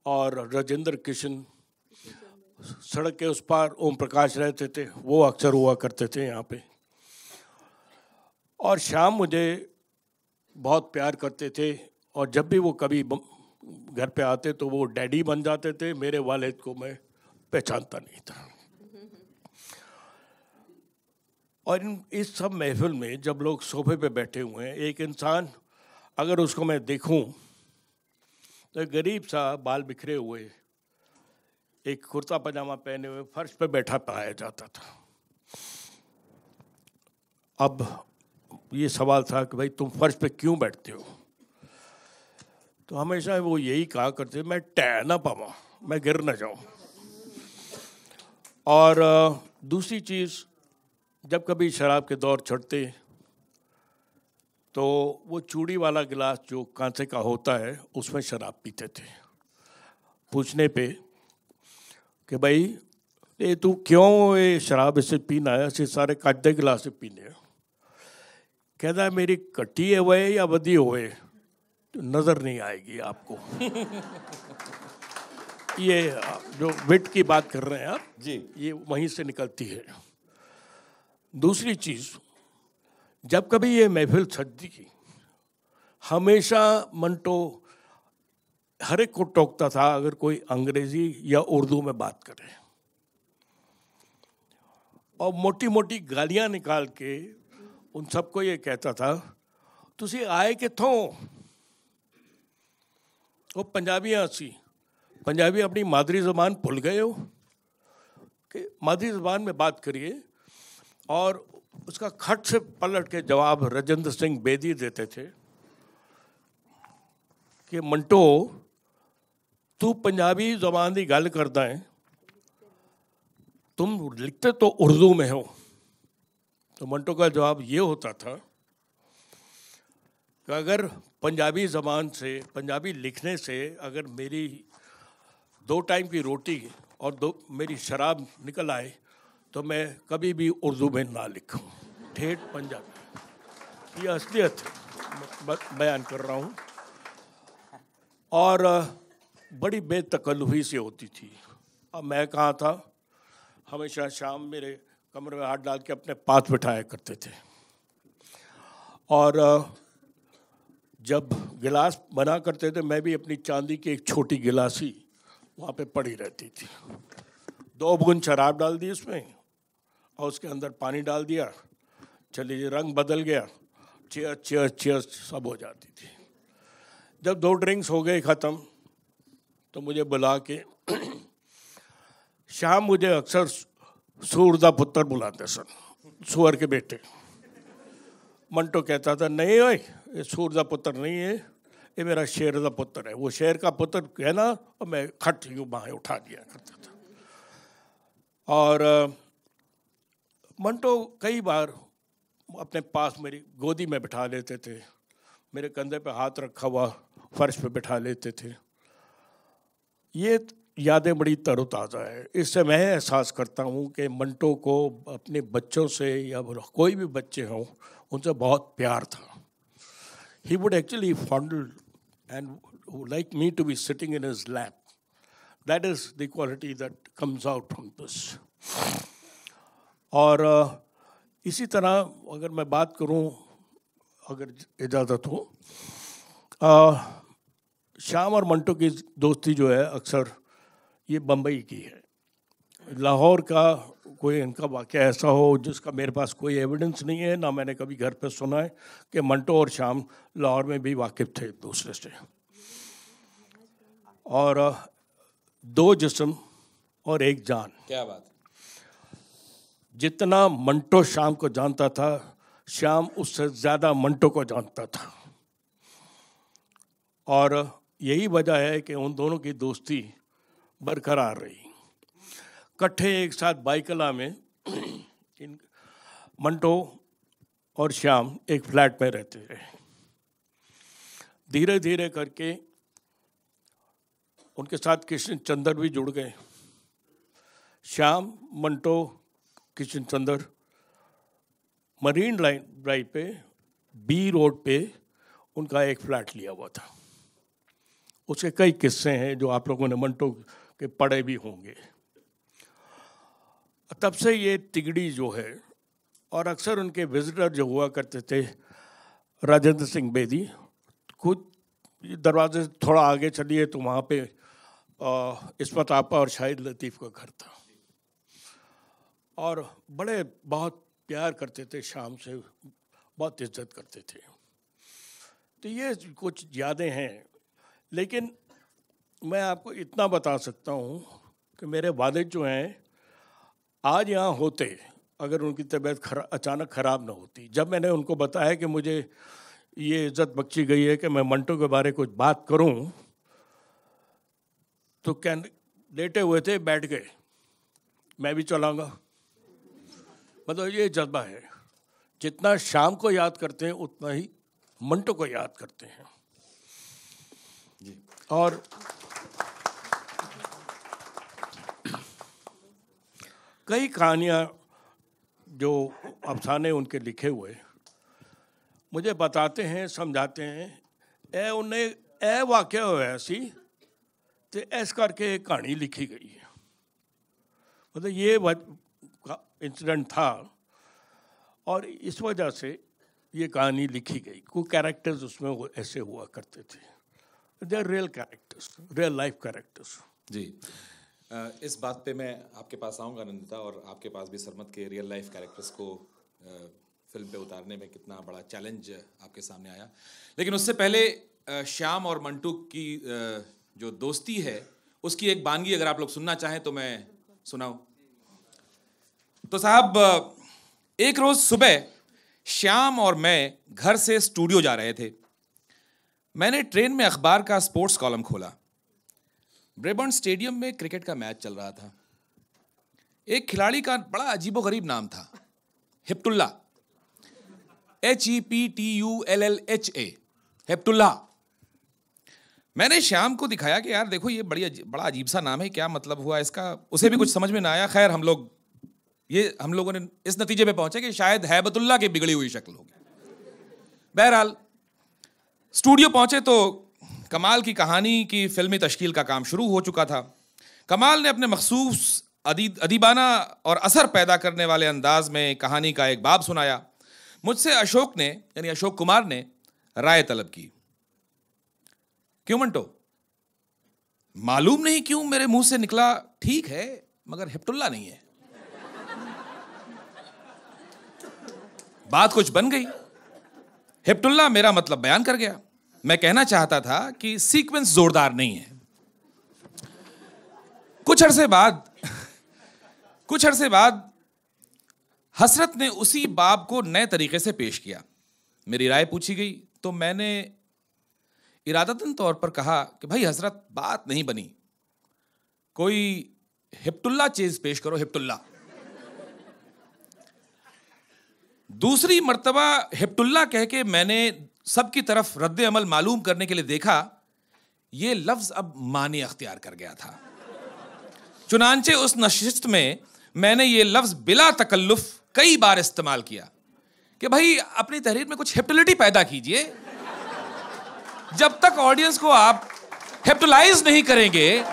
S5: और राजेंद्र किशन, सड़क के उस पार ओम प्रकाश रहते थे, वो अक्सर हुआ करते थे यहाँ पे। और शाम मुझे बहुत प्यार करते थे, और जब भी वो कभी घर पे आते तो वो डैडी बन जाते थे। मेरे वालिद को मैं पहचानता नहीं था। और इस सब महफिल में जब लोग सोफे पे बैठे हुए हैं, एक इंसान अगर उसको मैं देखूं तो एक गरीब सा बाल बिखरे हुए, एक कुर्ता पजामा पहने हुए फर्श पे बैठा पाया जाता था। अब ये सवाल था कि भाई तुम फर्श पे क्यों बैठते हो, तो हमेशा वो यही कहा करते, मैं टह ना पाऊँ, मैं गिर ना जाऊँ। और दूसरी चीज़, जब कभी शराब के दौर चढ़ते तो वो चूड़ी वाला गिलास जो कांसे का होता है उसमें शराब पीते थे। पूछने पे कि भाई ये तू क्यों ये शराब इससे पीना है, ऐसे सारे काटे गिलास से पीने हैं। कहता है मेरी कटी है वह या बदी हुए तो नज़र नहीं आएगी आपको। ये जो विट की बात कर रहे हैं आप
S1: जी,
S5: ये वहीं से निकलती है। दूसरी चीज़, जब कभी ये महफिल सजती की, हमेशा मंटो हर एक को टोकता था अगर कोई अंग्रेजी या उर्दू में बात करे, और मोटी मोटी गालियां निकाल के उन सबको ये कहता था तुसी आए किथों। वो पंजाबी अपनी मादरी ज़बान भूल गए हो कि मादरी ज़बान में बात करिए। और उसका खट से पलट के जवाब राजेंद्र सिंह बेदी देते थे कि मंटो तू पंजाबी ज़बान की गल करदा है, तुम लिखते तो उर्दू में हो। तो मंटो का जवाब ये होता था कि अगर पंजाबी ज़बान से, पंजाबी लिखने से अगर मेरी 2 टाइम की रोटी और मेरी शराब निकल आए तो मैं कभी भी उर्दू में ना लिखूं, ठेठ पंजाबी। ये असलियत बयान कर रहा हूँ। और बड़ी बेतकल्लुफ़ी से होती थी। अब मैं कहाँ था, हमेशा शाम मेरे कमरे में हाथ डाल के अपने पास बिठाया करते थे, और जब गिलास बना करते थे मैं भी अपनी चांदी की एक छोटी गिलासी वहाँ पे पड़ी रहती थी। 2 बूंद शराब डाल दी उसमें और उसके अंदर पानी डाल दिया, चलिए रंग बदल गया, चेयर्स चेयर्स चेयर्स सब हो जाती थी। जब 2 ड्रिंक्स हो गए ख़त्म तो मुझे बुला के शाम मुझे अक्सर सूरदा पुत्र बुलाते सन, सुअर के बेटे। मंटो कहता था नहीं ओए ये सूरदा पुत्र नहीं है, ये मेरा शेर का पुत्र है। वो शेर का पुत्र कहना और मैं खट यूँ बाहें उठा दिया करता था। और मंटो कई बार अपने पास मेरी गोदी में बिठा लेते थे, मेरे कंधे पे हाथ रखा हुआ फर्श पे बिठा लेते थे। ये यादें बड़ी तरोताज़ा है। इससे मैं एहसास करता हूँ कि मंटो को अपने बच्चों से या कोई भी बच्चे हों उनसे बहुत प्यार था। He would actually fondle and like me to be sitting in his lap. That is the quality that comes out from this. और इसी तरह अगर मैं बात करूं, अगर इजाज़त हो, श्याम और मंटो की दोस्ती जो है अक्सर ये बम्बई की है। लाहौर का कोई इनका वाक़या ऐसा हो जिसका मेरे पास कोई एविडेंस नहीं है, ना मैंने कभी घर पे सुना है कि मंटो और श्याम लाहौर में भी वाकिफ़ थे एक दूसरे से। और दो जिस्म और एक जान।
S1: क्या बात।
S5: जितना मंटो श्याम को जानता था, श्याम उससे ज़्यादा मंटो को जानता था। और यही वजह है कि उन दोनों की दोस्ती बरकरार रही। इकट्ठे एक साथ बाइकला में मंटो और श्याम एक फ्लैट में रहते रहे। धीरे धीरे करके उनके साथ किशन चंद्र भी जुड़ गए। श्याम, मंटो, किशन चंद्र मरीन लाइन ड्राइव पे बी रोड पे उनका एक फ्लैट लिया हुआ था। उसके कई किस्से हैं जो आप लोगों ने मंटो के पढ़े भी होंगे। तब से ये तिगड़ी जो है, और अक्सर उनके विजिटर जो हुआ करते थे राजेंद्र सिंह बेदी, खुद दरवाजे से थोड़ा आगे चलिए तो वहाँ पे इस्मत आपा और शाहिद लतीफ़ का घर था। और बड़े बहुत प्यार करते थे श्याम से, बहुत इज्जत करते थे। तो ये कुछ यादें हैं। लेकिन मैं आपको इतना बता सकता हूँ कि मेरे वालिद जो हैं आज यहाँ होते अगर उनकी तबीयत अचानक ख़राब ना होती। जब मैंने उनको बताया कि मुझे ये इज्जत बख्शी गई है कि मैं मंटो के बारे कुछ बात करूं, तो क्या लेटे हुए थे, बैठ गए, मैं भी चलाऊंगा। मतलब ये जज्बा है, जितना शाम को याद करते हैं उतना ही मंटो को याद करते हैं। और कई कहानियाँ जो अफसाने उनके लिखे हुए मुझे बताते हैं, समझाते हैं, ए उन्हें ए वाक़या होया सी तो ऐस करके एक कहानी लिखी गई है। मतलब ये इंसिडेंट था और इस वजह से ये कहानी लिखी गई। कोई कैरेक्टर्स उसमें वो ऐसे हुआ करते थे, they are real characters, real life characters.
S1: जी, इस बात पे मैं आपके पास आऊँगा नंदिता, और आपके पास भी सरमद के रियल लाइफ कैरेक्टर्स को फिल्म पे उतारने में कितना बड़ा चैलेंज आपके सामने आया। लेकिन उससे पहले श्याम और मंटू की जो दोस्ती है उसकी एक बानगी अगर आप लोग सुनना चाहें तो मैं सुनाऊं। तो साहब, एक रोज़ सुबह श्याम और मैं घर से स्टूडियो जा रहे थे। मैंने ट्रेन में अखबार का स्पोर्ट्स कॉलम खोला। ब्रेबर्न स्टेडियम में क्रिकेट का मैच चल रहा था। एक खिलाड़ी का बड़ा अजीबोगरीब नाम था, हिप्टुल्ला, HEPTULLHA, हिप्टुल्ला। मैंने श्याम को दिखाया कि यार देखो ये बड़ा अजीब सा नाम है, क्या मतलब हुआ इसका। उसे भी कुछ समझ में ना आया। खैर हम लोगों ने इस नतीजे पे पहुंचे कि शायद हैबतुल्ला की बिगड़ी हुई शक्ल होगी। बहरहाल स्टूडियो पहुंचे तो कमाल की कहानी की फिल्मी तश्कील का काम शुरू हो चुका था। कमाल ने अपने मखसूस अदीबाना और असर पैदा करने वाले अंदाज में कहानी का एक बाब सुनाया। मुझसे अशोक ने, यानी अशोक कुमार ने, राय तलब की। क्यों मंटो? मालूम नहीं क्यों मेरे मुंह से निकला, ठीक है मगर हिप्टुल्ला नहीं है। बात कुछ बन गई। हिप्टुल्ला मेरा मतलब बयान कर गया। मैं कहना चाहता था कि सीक्वेंस जोरदार नहीं है। कुछ अरसे बाद हसरत ने उसी बाब को नए तरीके से पेश किया। मेरी राय पूछी गई तो मैंने इरादतन तौर पर कहा कि भाई हसरत, बात नहीं बनी, कोई हिप्टुल्ला चीज पेश करो, हिप्टुल्ला। दूसरी मर्तबा हिप्टुल्ला कह के मैंने सबकी तरफ रद्द अमल मालूम करने के लिए देखा। ये लफ्ज अब मानी अख्तियार कर गया था। चुनांचे उस नशिस्त में मैंने ये लफ्ज बिला तकल्लुफ कई बार इस्तेमाल किया कि भाई अपनी तहरीर में कुछ हिप्टुलिटी पैदा कीजिए। जब तक ऑडियंस को आप हिप्टुलाइज नहीं करेंगे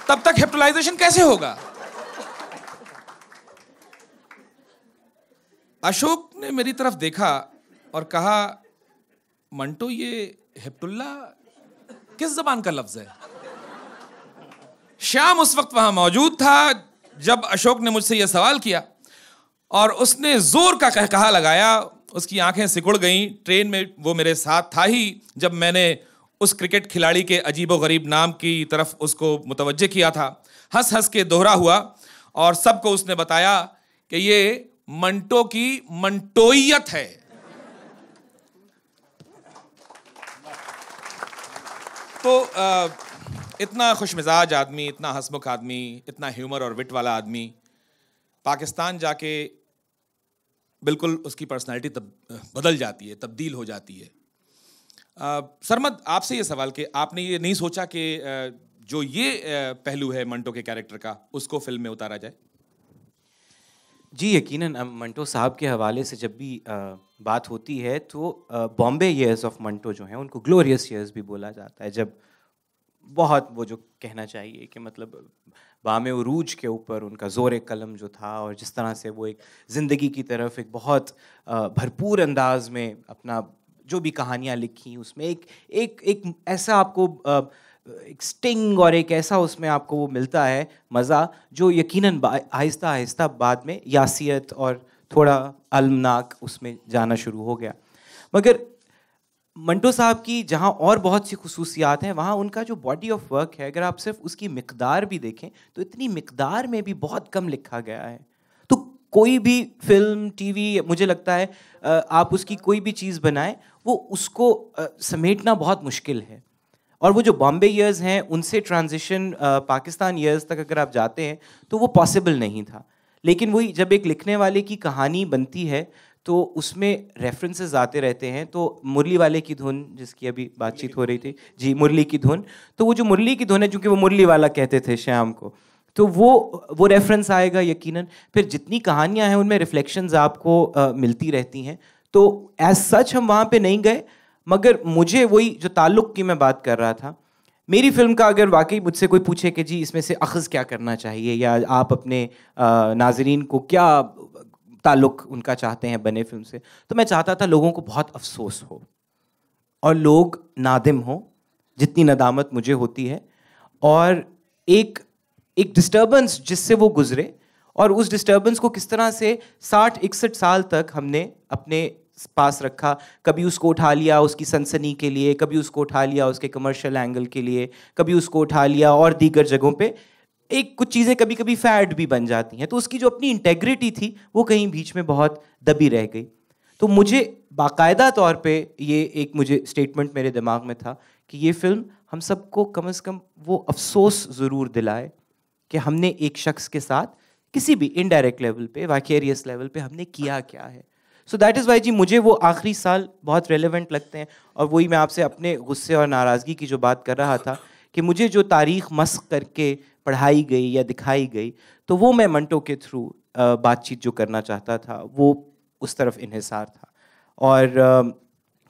S1: तब तक हिप्टुलाइजेशन कैसे होगा। अशोक ने मेरी तरफ देखा और कहा, मंटो, ये हिप्टुल्ला किस जबान का लफ्ज है? श्याम उस वक्त वहां मौजूद था जब अशोक ने मुझसे यह सवाल किया और उसने जोर का कहकहा लगाया। उसकी आंखें सिकुड़ गईं। ट्रेन में वो मेरे साथ था ही जब मैंने उस क्रिकेट खिलाड़ी के अजीबोगरीब नाम की तरफ उसको मुतवज्जे किया था। हंस हंस के दोहरा हुआ और सबको उसने बताया कि ये मंटो की मंटोइयत है। तो इतना खुशमिजाज आदमी, इतना हंसमुख आदमी, इतना ह्यूमर और विट वाला आदमी पाकिस्तान जाके बिल्कुल उसकी पर्सनालिटी बदल जाती है, तब्दील हो जाती है। सरमद, आपसे ये सवाल कि आपने ये नहीं सोचा कि जो ये पहलू है मंटो के कैरेक्टर का, उसको फिल्म में उतारा जाए?
S3: जी यकीनन। मंटो साहब के हवाले से जब भी बात होती है तो बॉम्बे ईयर्स ऑफ मंटो जो हैं उनको ग्लोरियस ईयर्स भी बोला जाता है। जब बहुत वो जो कहना चाहिए कि मतलब बामे उरूज के ऊपर उनका ज़ोर कलम जो था और जिस तरह से वो एक ज़िंदगी की तरफ एक बहुत भरपूर अंदाज में अपना जो भी कहानियाँ लिखी उसमें एक ऐसा आपको एक स्टिंग और एक ऐसा उसमें आपको वो मिलता है मज़ा जो यकीनन आहिस्ता आहिस्ता बाद में यासियत और थोड़ा अलमनाक उसमें जाना शुरू हो गया। मगर मंटो साहब की जहाँ और बहुत सी खुसूसियात हैं वहाँ उनका जो बॉडी ऑफ वर्क है, अगर आप सिर्फ उसकी मिकदार भी देखें तो इतनी मिकदार में भी बहुत कम लिखा गया है। तो कोई भी फिल्म, टीवी, मुझे लगता है आप उसकी कोई भी चीज़ बनाएं वो उसको समेटना बहुत मुश्किल है। और वो जो बॉम्बे ईयर्स हैं उनसे ट्रांजिशन पाकिस्तान ईयर्स तक अगर आप जाते हैं तो वो पॉसिबल नहीं था। लेकिन वही जब एक लिखने वाले की कहानी बनती है तो उसमें रेफरेंसेस आते रहते हैं। तो मुरली वाले की धुन जिसकी अभी बातचीत हो रही थी, जी मुरली की धुन, तो वो जो मुरली की धुन है चूँकि वो मुरली वाला कहते थे श्याम को, तो वो रेफरेंस आएगा यकीनन। फिर जितनी कहानियाँ हैं उनमें रिफ्लेक्शंस आपको मिलती रहती हैं। तो एज सच हम वहाँ पे नहीं गए, मगर मुझे वही जो ताल्लुक़ की मैं बात कर रहा था, मेरी फिल्म का अगर वाकई मुझसे कोई पूछे कि जी इसमें से अख़ज़ क्या करना चाहिए या आप अपने नाज़रीन को क्या ताल्लुक़ उनका चाहते हैं बने फिल्म से, तो मैं चाहता था लोगों को बहुत अफसोस हो और लोग नादिम हो जितनी नदामत मुझे होती है, और एक डिस्टर्बेंस जिससे वो गुजरे और उस डिस्टर्बेंस को किस तरह से 60-61 साल तक हमने अपने पास रखा। कभी उसको उठा लिया उसकी सनसनी के लिए, कभी उसको उठा लिया उसके कमर्शियल एंगल के लिए, कभी उसको उठा लिया और दीगर जगहों पे। एक कुछ चीज़ें कभी कभी फैड भी बन जाती हैं, तो उसकी जो अपनी इंटेग्रिटी थी वो कहीं बीच में बहुत दबी रह गई। तो मुझे बाकायदा तौर पे ये एक मुझे स्टेटमेंट मेरे दिमाग में था कि ये फिल्म हम सबको कम से कम वो अफसोस ज़रूर दिलाए कि हमने एक शख्स के साथ किसी भी इनडायरेक्ट लेवल पे, वाकेरियस लेवल पे हमने किया क्या है। सो दैट इज़ वाई जी मुझे वो आखिरी साल बहुत रेलेवेंट लगते हैं। और वही मैं आपसे अपने गुस्से और नाराज़गी की जो बात कर रहा था कि मुझे जो तारीख़ मस्क करके पढ़ाई गई या दिखाई गई, तो वो मैं मंटो के थ्रू बातचीत जो करना चाहता था वो उस तरफ इन्हिसार था। और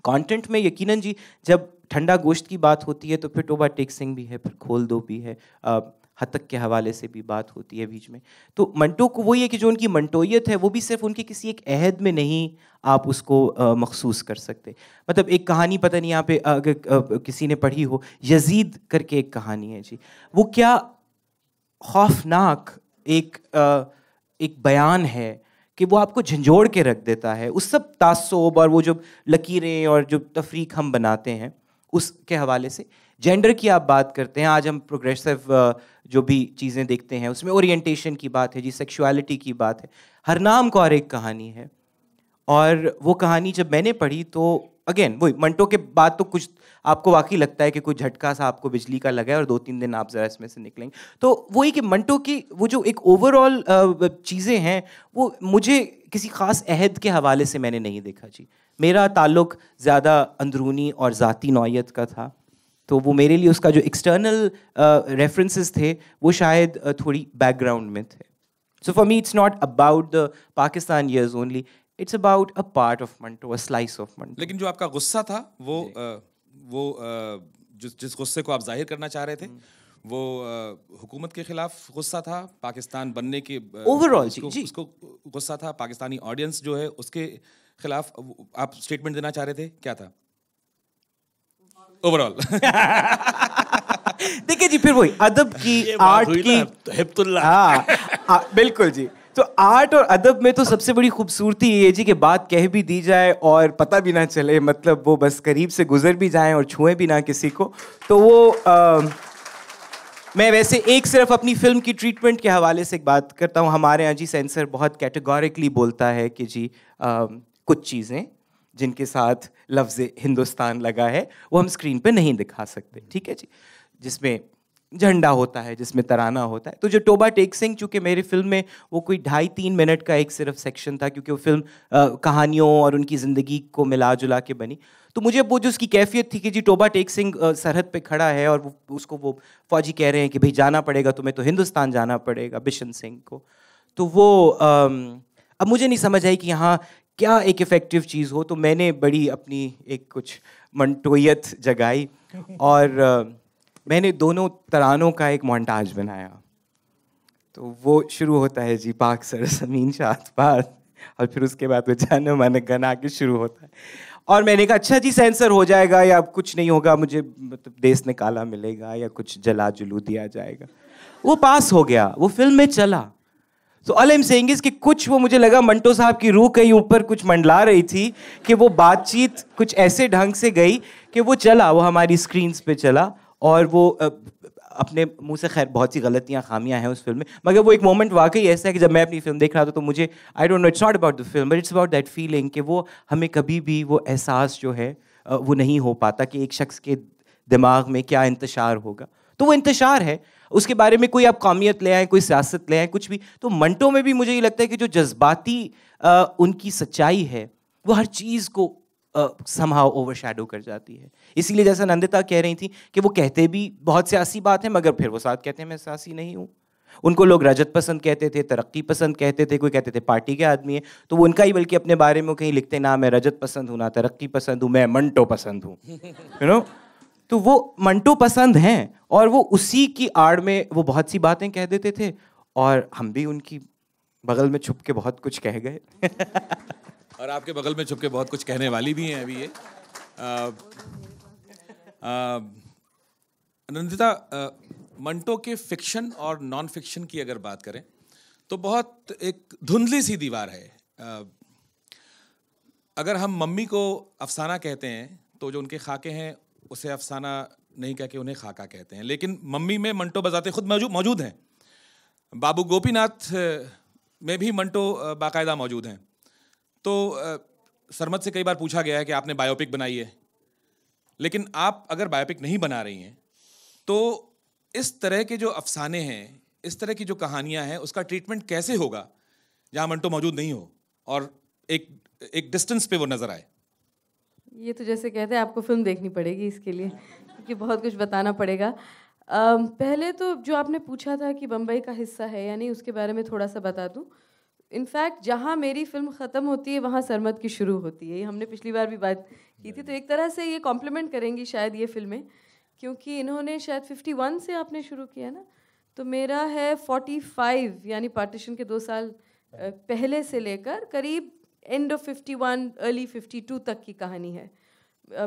S3: कंटेंट में यकीनन जी जब ठंडा गोश्त की बात होती है तो फिर टोबा टेक सिंह भी है, फिर खोल दो भी है, हतक के हवाले से भी बात होती है बीच में। तो मंटो को वही है कि जो उनकी मंटोइयत है वो भी सिर्फ उनके किसी एक अहद में नहीं आप उसको मखसूस कर सकते। मतलब एक कहानी, पता नहीं यहाँ पे अगर किसी ने पढ़ी हो, यजीद करके एक कहानी है जी, वो क्या खौफनाक एक बयान है कि वो आपको झंझोड़ के रख देता है। उस सब तासुब और वो जो लकीरें और जो तफरीक हम बनाते हैं उसके हवाले से। जेंडर की आप बात करते हैं, आज हम प्रोग्रेसिव जो भी चीज़ें देखते हैं उसमें ओरिएंटेशन की बात है जी, सेक्सुअलिटी की बात है। हर नाम को और एक कहानी है, और वो कहानी जब मैंने पढ़ी तो अगेन वही मंटो के बाद तो कुछ आपको वाकई लगता है कि कोई झटका सा आपको बिजली का लगा है और 2-3 दिन आप ज़रा इसमें से निकलेंगे। तो वही कि मंटो की वो जो एक ओवरऑल चीज़ें हैं वो मुझे किसी ख़ास अहद के हवाले से मैंने नहीं देखा जी। मेरा ताल्लुक़ ज़्यादा अंदरूनी और ज़ाती नौइयत का था, तो वो मेरे लिए उसका जो एक्सटर्नल रेफरेंसेस थे वो शायद थोड़ी बैकग्राउंड में थे। So for me it's not about the Pakistan years only, it's about a part of Manto, a slice of Manto.
S1: लेकिन जो आपका गुस्सा था वो जिस गुस्से को आप जाहिर करना चाह रहे थे वो हुकूमत के खिलाफ गुस्सा था, पाकिस्तान बनने के
S3: ओवरऑल जी
S1: उसको गुस्सा था, पाकिस्तानी ऑडियंस जो है उसके खिलाफ आप स्टेटमेंट देना चाह रहे थे, क्या था? ओवरऑल।
S3: देखिए जी, फिर वही अदब की, आर्ट की,
S5: हिब्तुल्लाह।
S3: बिल्कुल जी। तो आर्ट और अदब में तो सबसे बड़ी खूबसूरती ये है जी कि बात कह भी दी जाए और पता भी ना चले, मतलब वो बस करीब से गुजर भी जाएं और छुए भी ना किसी को। तो वो मैं वैसे एक सिर्फ अपनी फिल्म की ट्रीटमेंट के हवाले से एक बात करता हूँ। हमारे यहाँ जी सेंसर बहुत कैटेगोरिकली बोलता है कि जी कुछ चीज़ें जिनके साथ लफ्ज़ हिंदुस्तान लगा है वो हम स्क्रीन पे नहीं दिखा सकते, ठीक है जी। जिसमें झंडा होता है, जिसमें तराना होता है। तो जो टोबा टेक सिंह, चूँकि मेरी फिल्म में वो कोई 2.5-3 मिनट का एक सिर्फ सेक्शन था, क्योंकि वो फिल्म कहानियों और उनकी ज़िंदगी को मिला जुला के बनी, तो मुझे वो जो उसकी कैफियत थी कि जी टोबा टेक सिंह सरहद पे खड़ा है और उसको वो फौजी कह रहे हैं कि भाई जाना पड़ेगा तुम्हें, तो हिंदुस्तान जाना पड़ेगा, बिशन सिंह को। तो वो अब मुझे नहीं समझ आई कि यहाँ क्या एक इफ़ेक्टिव चीज़ हो, तो मैंने बड़ी अपनी एक कुछ मंटोयत जगाई और मैंने दोनों तरानों का एक मोन्टाज बनाया। तो वो शुरू होता है जी पाक सर ज़मीन शाद पात, और फिर उसके बाद वो जाने माने गना के शुरू होता है। और मैंने कहा अच्छा जी सेंसर हो जाएगा या कुछ नहीं होगा, मुझे मतलब देश निकाला मिलेगा या कुछ जला जुलू दिया जाएगा। वो पास हो गया, वो फिल्म में चला। तो all I am saying is कि कुछ वो मुझे लगा मंटो साहब की रूह कहीं ऊपर कुछ मंडला रही थी कि वो बातचीत कुछ ऐसे ढंग से गई कि वो चला, वो हमारी स्क्रीन्स पे चला। और वो अपने मुंह से खैर बहुत सी गलतियां खामियां हैं उस फिल्म में, मगर वो एक मोमेंट वाकई ऐसा है कि जब मैं अपनी फिल्म देख रहा था तो मुझे I don't know, it's not about the film but it's about that feeling कि वो हमें कभी भी वो एहसास जो है वो नहीं हो पाता कि एक शख्स के दिमाग में क्या इंतशार होगा। तो वो इंतशार है, उसके बारे में कोई आप कौमियत ले आए, कोई सियासत ले आए, कुछ भी। तो मंटो में भी मुझे ये लगता है कि जो जज्बाती उनकी सच्चाई है वो हर चीज़ को somehow ओवरशैडो कर जाती है। इसीलिए जैसा नंदिता कह रही थी कि वो कहते भी बहुत सियासी बात है मगर फिर वो साथ कहते हैं मैं सियासी नहीं हूँ। उनको लोग रजत पसंद कहते थे, तरक्की पसंद कहते थे, कोई कहते थे पार्टी के आदमी है, तो वो उनका ही बल्कि अपने बारे में कहीं लिखते ना मैं रजत पसंद हूँ, ना तरक्की पसंद हूँ, मैं मंटो पसंद हूँ, यू नो। तो वो मंटो पसंद हैं और वो उसी की आड़ में वो बहुत सी बातें कह देते थे और हम भी उनकी बगल में छुप के बहुत कुछ कह गए।
S1: और आपके बगल में छुप के बहुत कुछ कहने वाली भी हैं अभी ये। नंदिता, मंटो के फिक्शन और नॉन फिक्शन की अगर बात करें तो बहुत एक धुंधली सी दीवार है। अगर हम मम्मी को अफसाना कहते हैं तो जो उनके खाके हैं उसे अफसाना नहीं कह के उन्हें खाका कहते हैं, लेकिन मम्मी में मंटो बजाते खुद मौजूद हैं। बाबू गोपीनाथ में भी मंटो बाकायदा मौजूद हैं। तो सरमद से कई बार पूछा गया है कि आपने बायोपिक बनाई है, लेकिन आप अगर बायोपिक नहीं बना रही हैं तो इस तरह के जो अफसाने हैं, इस तरह की जो कहानियां हैं, उसका ट्रीटमेंट कैसे होगा जहां मंटो मौजूद नहीं हो और एक डिस्टेंस पे वो नजर आए?
S4: ये तो जैसे कहते हैं आपको फिल्म देखनी पड़ेगी इसके लिए, क्योंकि बहुत कुछ बताना पड़ेगा। पहले तो जो आपने पूछा था कि बम्बई का हिस्सा है या नहीं, उसके बारे में थोड़ा सा बता दूं। इनफैक्ट जहाँ मेरी फिल्म ख़त्म होती है वहाँ सरमद की शुरू होती है। ये हमने पिछली बार भी बात की थी, तो एक तरह से ये कॉम्प्लीमेंट करेंगी शायद ये फिल्में, क्योंकि इन्होंने शायद 51 से आपने शुरू किया ना, तो मेरा है 45, यानी पार्टीशन के 2 साल पहले से लेकर करीब एंड ऑफ 51 अर्ली 52 तक की कहानी है।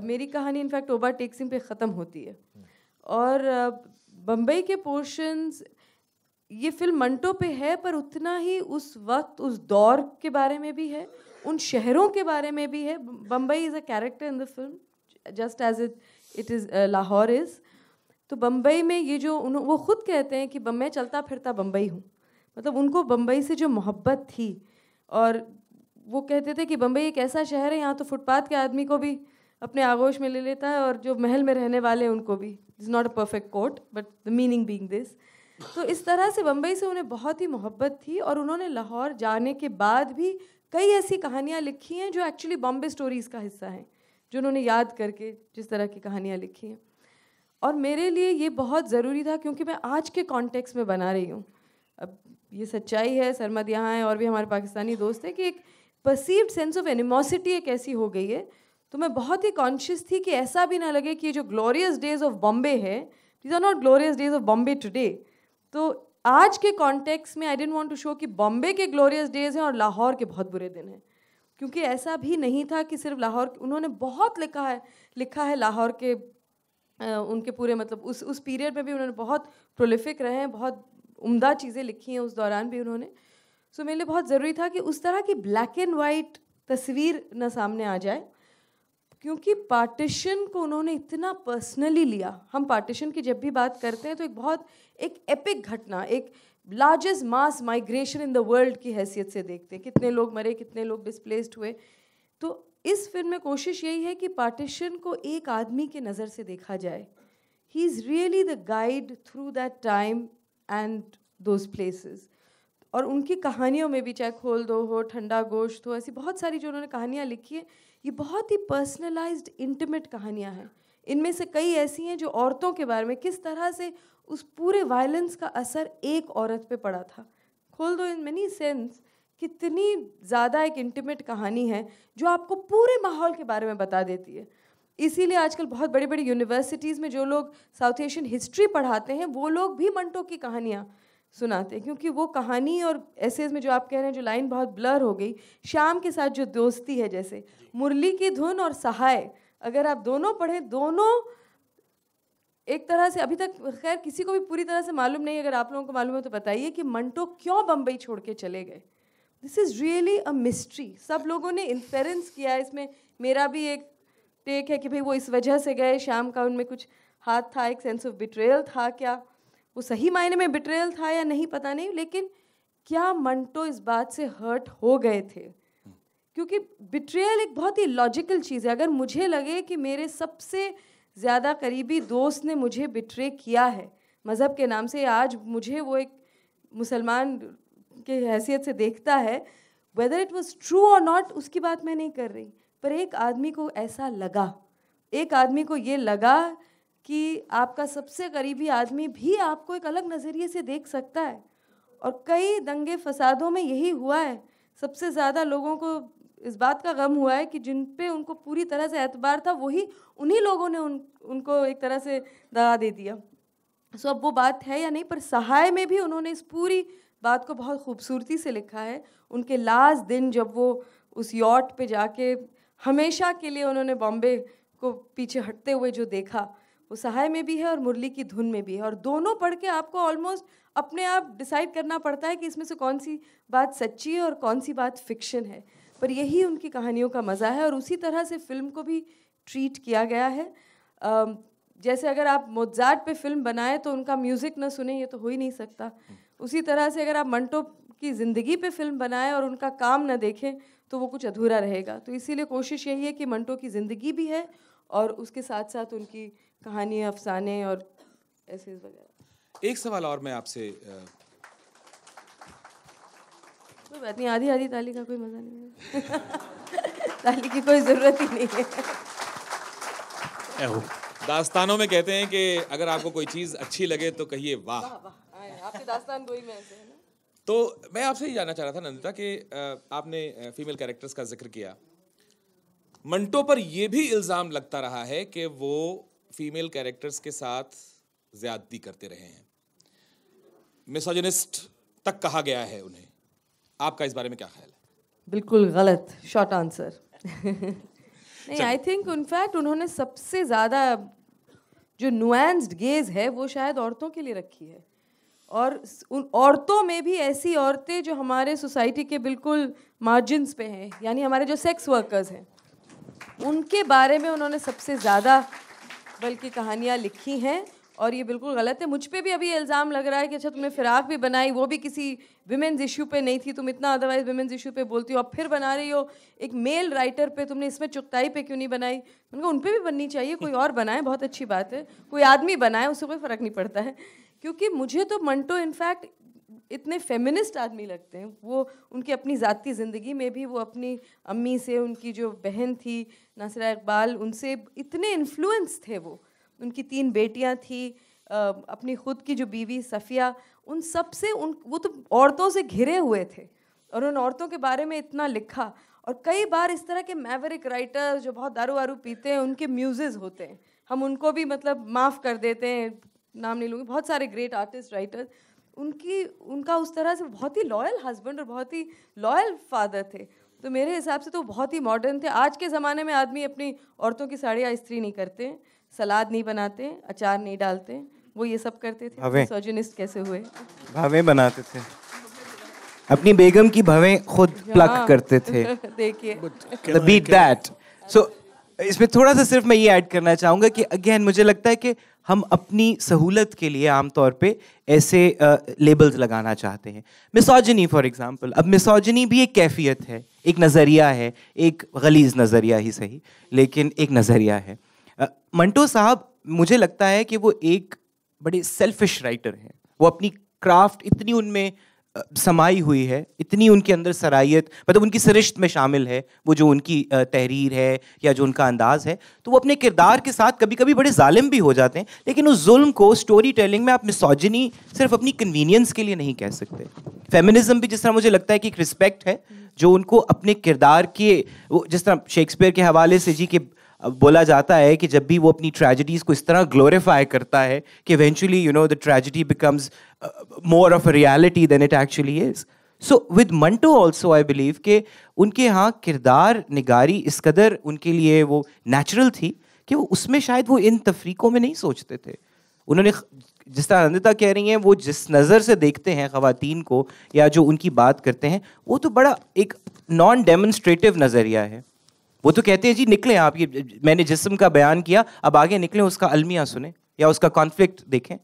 S4: मेरी कहानी इनफैक्ट टोबा टेक सिंह पे ख़त्म होती है। और बम्बई के पोर्शंस, ये फिल्म मंटो पे है पर उतना ही उस वक्त उस दौर के बारे में भी है, उन शहरों के बारे में भी है। Bombay is a character in the film just as it is Lahore is. तो बम्बई में ये जो वो खुद कहते हैं कि मैं चलता फिरता बम्बई हूँ, मतलब उनको बम्बई से जो मोहब्बत थी। और वो कहते थे कि बम्बई एक ऐसा शहर है यहाँ तो फुटपाथ के आदमी को भी अपने आगोश में ले लेता है और जो महल में रहने वाले हैं उनको भी। Is not a perfect quote but the meaning being this. तो इस तरह से बम्बई से उन्हें बहुत ही मोहब्बत थी और उन्होंने लाहौर जाने के बाद भी कई ऐसी कहानियाँ लिखी हैं जो एक्चुअली बॉम्बे स्टोरीज़ का हिस्सा हैं, जो उन्होंने याद करके जिस तरह की कहानियाँ लिखी हैं। और मेरे लिए ये बहुत ज़रूरी था क्योंकि मैं आज के कॉन्टेक्स्ट में बना रही हूँ। अब ये सच्चाई है, सरमद यहाँ है और भी हमारे पाकिस्तानी दोस्त हैं, कि एक परसीव्ड सेंस ऑफ एनिमोसिटी एक ऐसी हो गई है। तो मैं बहुत ही कॉन्शियस थी कि ऐसा भी ना लगे कि ये जो ग्लोरियस डेज ऑफ बॉम्बे है, these are not glorious days of Bombay today. तो आज के कॉन्टेक्स्ट में I didn't want to show कि बॉम्बे के ग्लोरियस डेज हैं और लाहौर के बहुत बुरे दिन हैं, क्योंकि ऐसा भी नहीं था कि सिर्फ लाहौर। उन्होंने बहुत लिखा है लाहौर के उनके पूरे मतलब उस पीरियड में भी उन्होंने बहुत प्रोलिफिक रहे हैं, बहुत उम्दा चीज़ें लिखी हैं उस दौरान भी उन्होंने। सो मेरे लिए बहुत ज़रूरी था कि उस तरह की ब्लैक एंड वाइट तस्वीर न सामने आ जाए, क्योंकि पार्टीशन को उन्होंने इतना पर्सनली लिया। हम पार्टीशन की जब भी बात करते हैं तो एक एपिक घटना, एक largest mass migration in the world की हैसियत से देखते हैं, कितने लोग मरे, कितने लोग डिस्प्लेस्ड हुए। तो इस फिल्म में कोशिश यही है कि पार्टीशन को एक आदमी के नज़र से देखा जाए। He is really the guide through that time and those places. और उनकी कहानियों में भी, चाहे खोल दो हो, ठंडा गोश्त हो, ऐसी बहुत सारी जो उन्होंने कहानियाँ लिखी है, ये बहुत ही पर्सनलाइज्ड इंटीमेट कहानियाँ हैं। इनमें से कई ऐसी हैं जो औरतों के बारे में, किस तरह से उस पूरे वायलेंस का असर एक औरत पे पड़ा था। खोल दो इन मेनी सेंस कितनी ज़्यादा एक इंटीमेट कहानी है जो आपको पूरे माहौल के बारे में बता देती है। इसीलिए आजकल बहुत बड़ी बड़ी यूनिवर्सिटीज़ में जो लोग साउथ एशियन हिस्ट्री पढ़ाते हैं वो लोग भी मंटो की कहानियाँ सुनाते हैं, क्योंकि वो कहानी और एसेज में जो आप कह रहे हैं जो लाइन बहुत ब्लर हो गई, श्याम के साथ जो दोस्ती है, जैसे मुरली की धुन और सहाय, अगर आप दोनों पढ़ें, दोनों एक तरह से, अभी तक खैर किसी को भी पूरी तरह से मालूम नहीं, अगर आप लोगों को मालूम है तो बताइए कि मंटो क्यों बम्बई छोड़ के चले गए। This is really a mystery. सब लोगों ने इन्फेरेंस किया है इसमें, मेरा भी एक टेक है कि भाई वो इस वजह से गए, श्याम का उनमें कुछ हाथ था, एक सेंस ऑफ बिट्रेयल था। क्या वो सही मायने में बिट्रेयल था या नहीं पता नहीं, लेकिन क्या मंटो इस बात से हर्ट हो गए थे? क्योंकि बिट्रेयल एक बहुत ही लॉजिकल चीज़ है। अगर मुझे लगे कि मेरे सबसे ज़्यादा करीबी दोस्त ने मुझे बिट्रे किया है मज़हब के नाम से, आज मुझे वो एक मुसलमान के हैसियत से देखता है, वेदर इट वॉज ट्रू और नॉट उसकी बात मैं नहीं कर रही, पर एक आदमी को ऐसा लगा, एक आदमी को ये लगा कि आपका सबसे करीबी आदमी भी आपको एक अलग नज़रिए से देख सकता है। और कई दंगे फसादों में यही हुआ है। सबसे ज़्यादा लोगों को इस बात का गम हुआ है कि जिन पे उनको पूरी तरह से एतबार था, वही उन्हीं लोगों ने उनको एक तरह से दगा दे दिया। सो अब वो बात है या नहीं, पर सहाय में भी उन्होंने इस पूरी बात को बहुत खूबसूरती से लिखा है। उनके लास्ट दिन जब वो उस यॉट पे जाके हमेशा के लिए उन्होंने बॉम्बे को पीछे हटते हुए जो देखा, वो सहाय में भी है और मुरली की धुन में भी है। और दोनों पढ़ के आपको ऑलमोस्ट अपने आप डिसाइड करना पड़ता है कि इसमें से कौन सी बात सच्ची है और कौन सी बात फिक्शन है। पर यही उनकी कहानियों का मज़ा है और उसी तरह से फिल्म को भी ट्रीट किया गया है। जैसे अगर आप मोज़ार्ट पे फिल्म बनाएं तो उनका म्यूज़िक ना सुने, ये तो हो ही नहीं सकता। उसी तरह से अगर आप मंटो की ज़िंदगी पे फिल्म बनाएं और उनका काम ना देखें तो वो कुछ अधूरा रहेगा। तो इसीलिए कोशिश यही है कि मंटो की ज़िंदगी भी है और उसके साथ साथ उनकी कहानी, अफसाने और ऐसे वगैरह।
S1: एक सवाल और मैं आपसे,
S4: कोई बात नहीं, आधी आधी ताली का कोई मज़ा नहीं है। ताली की कोई ज़रूरत ही नहीं है।
S1: दास्तानों में कहते हैं कि अगर आपको कोई चीज़ अच्छी लगे तो कहिए वाह।
S4: आपके दास्तान गोई में ऐसे है ना।
S1: तो मैं आपसे ये जानना चाह रहा था नंदिता कि आपने फीमेल कैरेक्टर्स का जिक्र किया। मंटो पर यह भी इल्ज़ाम लगता रहा है कि वो फीमेल कैरेक्टर्स के साथ ज्यादती करते रहे हैं, मिसोजिनिस्ट तक कहा गया है उन्हें। आपका इस बारे में क्या ख्याल है?
S4: बिल्कुल गलत, शॉर्ट आंसर। नहीं, आई थिंक इनफैक्ट उन्होंने सबसे ज़्यादा जो नुआंस्ड गेज है वो शायद औरतों के लिए रखी है। और उन औरतों में भी ऐसी औरतें जो हमारे सोसाइटी के बिल्कुल मार्जिन्स पे हैं, यानी हमारे जो सेक्स वर्कर्स हैं, उनके बारे में उन्होंने सबसे ज़्यादा बल्कि कहानियाँ लिखी हैं। और ये बिल्कुल गलत है। मुझ पे भी अभी इल्ज़ाम लग रहा है कि अच्छा तुमने फिराक भी बनाई, वो भी किसी विमेंस इशू पे नहीं थी, तुम इतना अदरवाइज विमेंस इशू पे बोलती हो, अब फिर बना रही हो एक मेल राइटर पे, तुमने इसमें चुगताई पे क्यों नहीं बनाई? मैंने कहा उन पे भी बननी चाहिए, कोई और बनाए, बहुत अच्छी बात है, कोई आदमी बनाए, उससे कोई फ़र्क नहीं पड़ता है। क्योंकि मुझे तो मंटो इनफैक्ट इतने फेमिनिस्ट आदमी लगते हैं। वो उनकी अपनी ज़ाती ज़िंदगी में भी वो अपनी अम्मी से, उनकी जो बहन थी नासिरा इकबाल, उनसे इतने इन्फ्लुएंस थे। वो उनकी 3 बेटियां थी, अपनी ख़ुद की जो बीवी सफ़िया, उन सब से वो तो औरतों से घिरे हुए थे और उन औरतों के बारे में इतना लिखा। और कई बार इस तरह के मैवरिक राइटर्स जो बहुत दारू वारू पीते हैं, उनके म्यूजेस होते हैं, हम उनको भी मतलब माफ़ कर देते हैं, नाम नहीं लूँगी, बहुत सारे ग्रेट आर्टिस्ट राइटर्स, उनका उस तरह से बहुत ही लॉयल हस्बैंड और बहुत ही लॉयल फादर थे। तो मेरे हिसाब से तो बहुत ही मॉडर्न थे। आज के ज़माने में आदमी अपनी औरतों की साड़ियाँ इस्त्री नहीं करते हैं, सलाद नहीं बनाते, अचार नहीं डालते, वो ये सब करते थे।
S3: भवें।
S4: मिसोजिनिस्ट कैसे हुए?
S3: भवें बनाते थे, अपनी बेगम की भवें खुद प्लक करते थे।
S4: देखिए
S3: बीट दैट। सो इसमें थोड़ा सा सिर्फ मैं ये ऐड करना चाहूँगा कि अगेन मुझे लगता है कि हम अपनी सहूलत के लिए आमतौर पे ऐसे लेबल्स लगाना चाहते हैं। मिसोजिनी फॉर एग्जांपल, अब मिसोजिनी भी एक कैफियत है, एक नज़रिया है, एक गलीज़ नज़रिया ही सही, लेकिन एक नज़रिया है। मंटो साहब मुझे लगता है कि वो एक बड़े सेल्फिश राइटर हैं। वो अपनी क्राफ्ट इतनी उनमें समाई हुई है, इतनी उनके अंदर सराहियत, मतलब उनकी सरिश्त में शामिल है, वो जो उनकी तहरीर है या जो उनका अंदाज़ है, तो वो अपने किरदार के साथ कभी कभी बड़े जालिम भी हो जाते हैं, लेकिन उस जुल्म को स्टोरी टेलिंग में आप मिसोजिनी सिर्फ अपनी कन्वीनियंस के लिए नहीं कह सकते। फेमिनिज्म भी जिस तरह मुझे लगता है कि एक रिस्पेक्ट है जो उनको अपने किरदार के, जिस तरह शेक्सपियर के हवाले से जी के बोला जाता है कि जब भी वो अपनी ट्रेजेडीज को इस तरह ग्लोरीफाई करता है कि eventually you know the tragedy becomes more of a reality than it actually is. So with Manto also I believe कि उनके यहाँ किरदार निगारी इस कदर उनके लिए वो नेचुरल थी कि वो उसमें शायद वो इन तफरीकों में नहीं सोचते थे। उन्होंने, जिस तरह आनंदिता कह रही हैं, वो जिस नज़र से देखते हैं ख़वातीन को या जो उनकी बात करते हैं, वो तो बड़ा एक नॉन डेमोन्स्ट्रेटिव नज़रिया है। वो तो कहते हैं जी निकलें आप, ये मैंने जिस्म का बयान किया, अब आगे निकलें उसका अलमिया सुने या उसका कॉन्फ्लिक्ट देखें।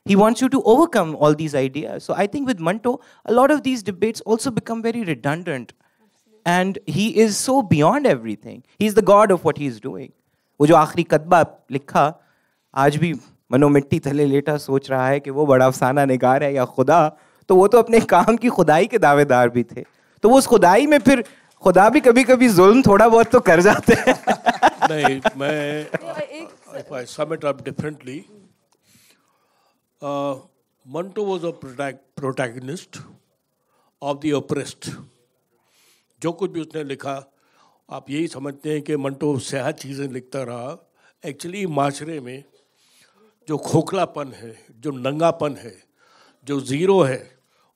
S3: He wants you to overcome all these ideas. So I think with Manto, a lot of these debates also become very redundant. And he is so beyond everything. He is the god of what he is doing. वो जो आखिरी कतबा लिखा, आज भी मनो मिट्टी थले लेटा सोच रहा है कि वो बड़ा अफसाना निगार है या खुदा, तो वो तो अपने काम की खुदाई के दावेदार भी थे। तो वो उस खुदाई में फिर खुदा भी कभी कभी जुल्म थोड़ा बहुत तो कर जाते हैं।
S5: नहीं, मैं if I sum it up differently, Manto was a protagonist of the oppressed. जो कुछ भी उसने लिखा, आप यही समझते हैं कि मंटो स्याह चीज़ें लिखता रहा। एक्चुअली माशरे में जो खोखलापन है, जो नंगापन है, जो ज़ीरो है,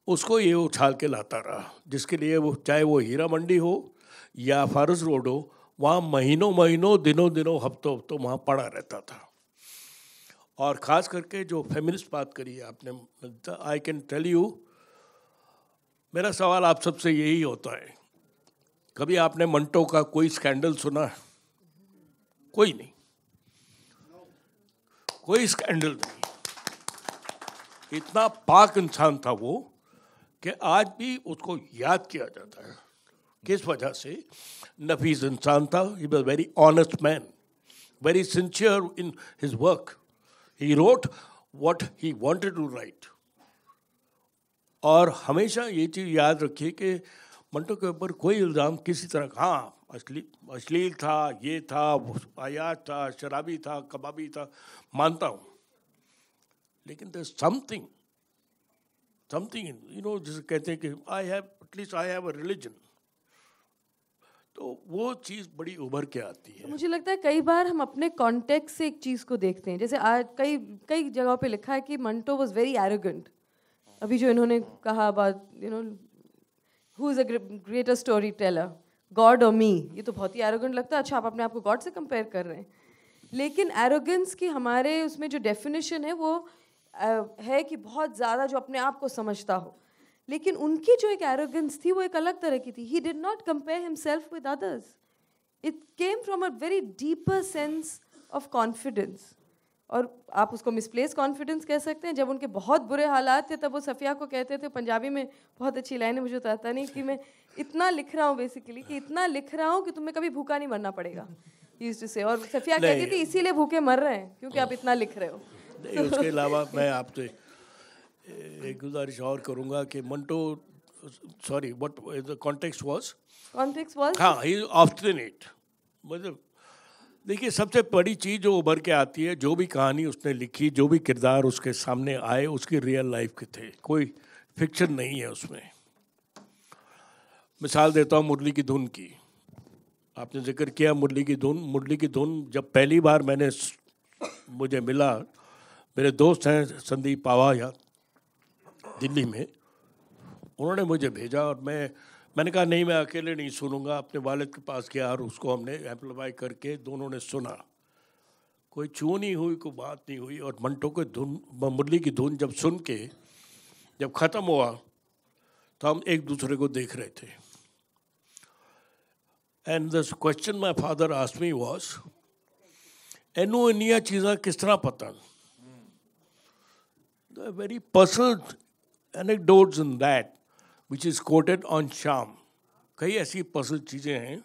S5: उसको ये उछाल के लाता रहा, जिसके लिए वो, चाहे वो हीरा मंडी हो या फारस रोड हो, वहाँ महीनों महीनों, दिनों दिनों, हफ्तों हफ्तों वहाँ पड़ा रहता था। और ख़ास करके जो फेमिनिस्ट बात करी है आपने, आई कैन टेल यू, मेरा सवाल आप सबसे यही होता है, कभी आपने मंटो का कोई स्कैंडल सुना है? कोई नहीं, कोई स्कैंडल नहीं। इतना पाक इंसान था वो कि आज भी उसको याद किया जाता है। किस वजह से? नफीस इंसान था। He was very honest man, very sincere in his work. He wrote what he wanted to write. और हमेशा ये चीज़ याद रखिए कि मंटो के ऊपर कोई इल्ज़ाम किसी तरह का, हाँ अश्लील था, ये था, आयात था, शराबी था, कबाबी था, मानता हूँ, लेकिन देयर समथिंग यू नो, जिसे कहते हैं कि आई हैव अ रिलीजन, तो वो चीज़ बड़ी उभर के आती है।
S4: मुझे लगता है कई बार हम अपने कॉन्टेक्स्ट से एक चीज़ को देखते हैं। जैसे आज कई जगहों पे लिखा है कि मंटो वाज वेरी एरोगेंट। अभी जो इन्होंने कहा about you know who is a greater story teller, God और मी, ये तो बहुत ही एरोगेंट लगता है। अच्छा, आप अपने आप को गॉड से कंपेयर कर रहे हैं। लेकिन एरोगेंस की हमारे उसमें जो डेफिनेशन है वो है कि बहुत ज़्यादा जो अपने आप को समझता हो, लेकिन उनकी जो एक एरोगेंस थी वो एक अलग तरह की थी। ही did not compare himself with others, it came from a very deeper sense of confidence. और आप उसको मिसप्लेस कॉन्फिडेंस कह सकते हैं। जब उनके बहुत बुरे हालात थे तब वो सफ़िया को कहते थे, पंजाबी में बहुत अच्छी लाइन है, मुझे तो आता नहीं, कि मैं इतना लिख रहा हूँ, बेसिकली कि इतना लिख रहा हूँ कि तुम्हें कभी भूखा नहीं मरना पड़ेगा, यूज्ड टू से। और सफ़िया कहती थी इसीलिए भूखे मर रहे हैं क्योंकि आप इतना लिख रहे हो।
S5: नहीं, उसके अलावा मैं आपसे एक गुजारिश और करूँगा कि Manto, sorry, what the context was, हाँ, ही ऑब्स्टिनेट। मतलब देखिए, सबसे बड़ी चीज़ जो उभर के आती है, जो भी कहानी उसने लिखी, जो भी किरदार उसके सामने आए, उसकी रियल लाइफ के थे, कोई फिक्शन नहीं है उसमें। मिसाल देता हूँ मुरली की धुन की। आपने जिक्र किया मुरली की धुन जब पहली बार मुझे मिला, मेरे दोस्त हैं संदीप पावा यहाँ दिल्ली में, उन्होंने मुझे भेजा और मैंने कहा नहीं, मैं अकेले नहीं सुनूंगा। अपने वालिद के पास गया और उसको हमने एम्पलीफाई करके दोनों ने सुना। कोई छू नहीं हुई, कोई बात नहीं हुई। और मंटो के धुन, मुरली की धुन जब सुन के जब ख़त्म हुआ तो हम एक दूसरे को देख रहे थे। And the question my father asked me was, Inu इन्नियां चीज़ां किस तरह पता? The very personal anecdotes in that which is coated on शाम। कई ऐसी पर्सनल चीज़ें हैं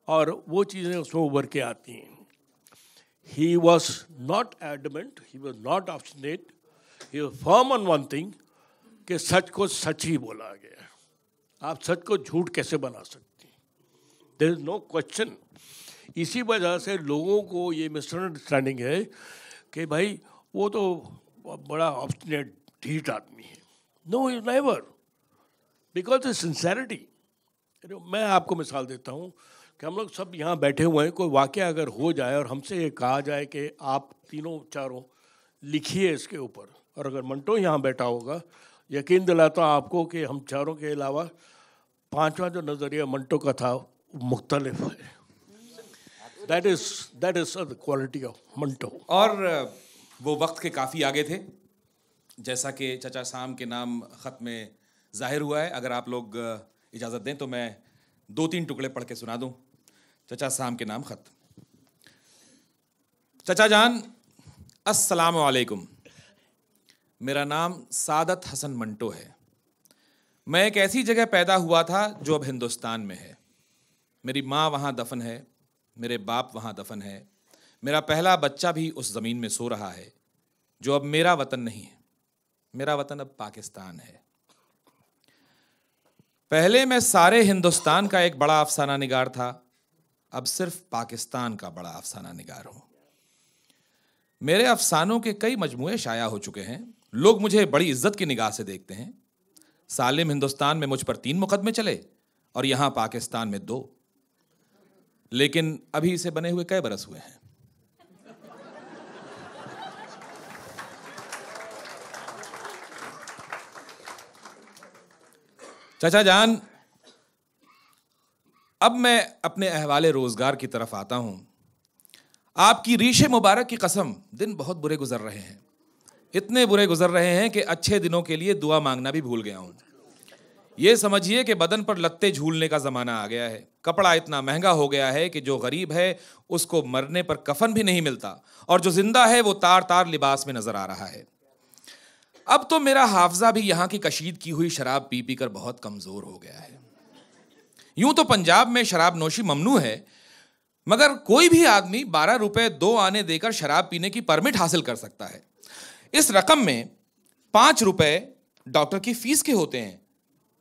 S5: और वो चीज़ें उसमें उभर के आती हैं। He was not adamant, he was not obstinate, he was firm on one thing कि सच को सच ही बोला गया। आप सच को झूठ कैसे बना सकते हैं? There is no question। इसी वजह से लोगों को ये मिसअंडरस्टैंडिंग है कि भाई वो तो बड़ा ऑब्स्टिनेट ढीठ आदमी है। No, is never, because is sincerity. मैं आपको मिसाल देता हूँ कि हम लोग सब यहाँ बैठे हुए हैं, कोई वाक़या अगर हो जाए और हमसे ये कहा जाए कि आप तीनों चारों लिखिए इसके ऊपर, और अगर मंटो यहाँ बैठा होगा, यकीन दिलाता हूँ आपको कि हम चारों के अलावा पांचवा जो नज़रिया मंटो का था मुख्तलिफ है। That is the quality of Manto.
S1: और वो वक्त के काफ़ी आगे थे, जैसा कि चचा साम के नाम ख़त में ज़ाहिर हुआ है। अगर आप लोग इजाज़त दें तो मैं 2-3 टुकड़े पढ़ के सुना दूं। चचा साम के नाम ख़त। चचा जान, अस्सलाम वालेकुम। मेरा नाम सादत हसन मंटो है। मैं एक ऐसी जगह पैदा हुआ था जो अब हिंदुस्तान में है। मेरी माँ वहाँ दफन है, मेरे बाप वहाँ दफन है। मेरा पहला बच्चा भी उस ज़मीन में सो रहा है जो अब मेरा वतन नहीं है। मेरा वतन अब पाकिस्तान है। पहले मैं सारे हिंदुस्तान का एक बड़ा अफसाना निगार था, अब सिर्फ पाकिस्तान का बड़ा अफसाना निगार हूं। मेरे अफसानों के कई मजमूए शाया हो चुके हैं। लोग मुझे बड़ी इज्जत की निगाह से देखते हैं। सालिम हिंदुस्तान में मुझ पर 3 मुकदमे चले और यहां पाकिस्तान में 2। लेकिन अभी इसे बने हुए कई बरस हुए हैं। चाचा जान, अब मैं अपने अहवाले रोजगार की तरफ आता हूं। आपकी रीशे मुबारक की कसम, दिन बहुत बुरे गुजर रहे हैं। इतने बुरे गुजर रहे हैं कि अच्छे दिनों के लिए दुआ मांगना भी भूल गया हूं। ये समझिए कि बदन पर लत्ते झूलने का जमाना आ गया है। कपड़ा इतना महंगा हो गया है कि जो गरीब है उसको मरने पर कफन भी नहीं मिलता, और जो जिंदा है वो तार तार लिबास में नजर आ रहा है। अब तो मेरा हाफजा भी यहाँ की कशीद की हुई शराब पी पी कर बहुत कमजोर हो गया है। यूं तो पंजाब में शराब नोशी ममनू है, मगर कोई भी आदमी 12 रुपए 2 आने देकर शराब पीने की परमिट हासिल कर सकता है। इस रकम में 5 रुपए डॉक्टर की फीस के होते हैं,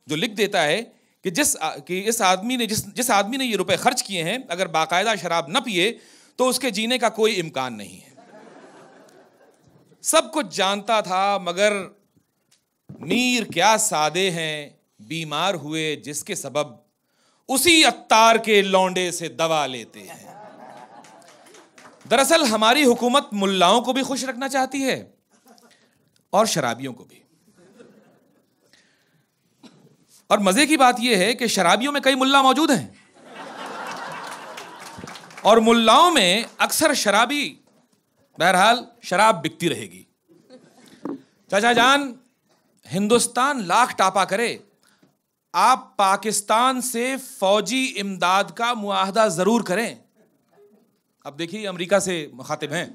S1: जो लिख देता है कि जिस आदमी ने ये रुपए खर्च किए हैं, अगर बाकायदा शराब न पिए तो उसके जीने का कोई इम्कान नहीं है। सब कुछ जानता था, मगर मीर क्या सादे हैं, बीमार हुए जिसके सबब उसी अत्तार के लौंडे से दवा लेते हैं। दरअसल हमारी हुकूमत मुल्लाओं को भी खुश रखना चाहती है और शराबियों को भी। और मजे की बात यह है कि शराबियों में कई मुल्ला मौजूद हैं और मुल्लाओं में अक्सर शराबी। बहरहाल शराब बिकती रहेगी। चाचा जान, हिंदुस्तान लाख टापा करे, आप पाकिस्तान से फौजी इमदाद का मुआहदा जरूर करें। अब देखिए, अमेरिका से मुखातिब हैं।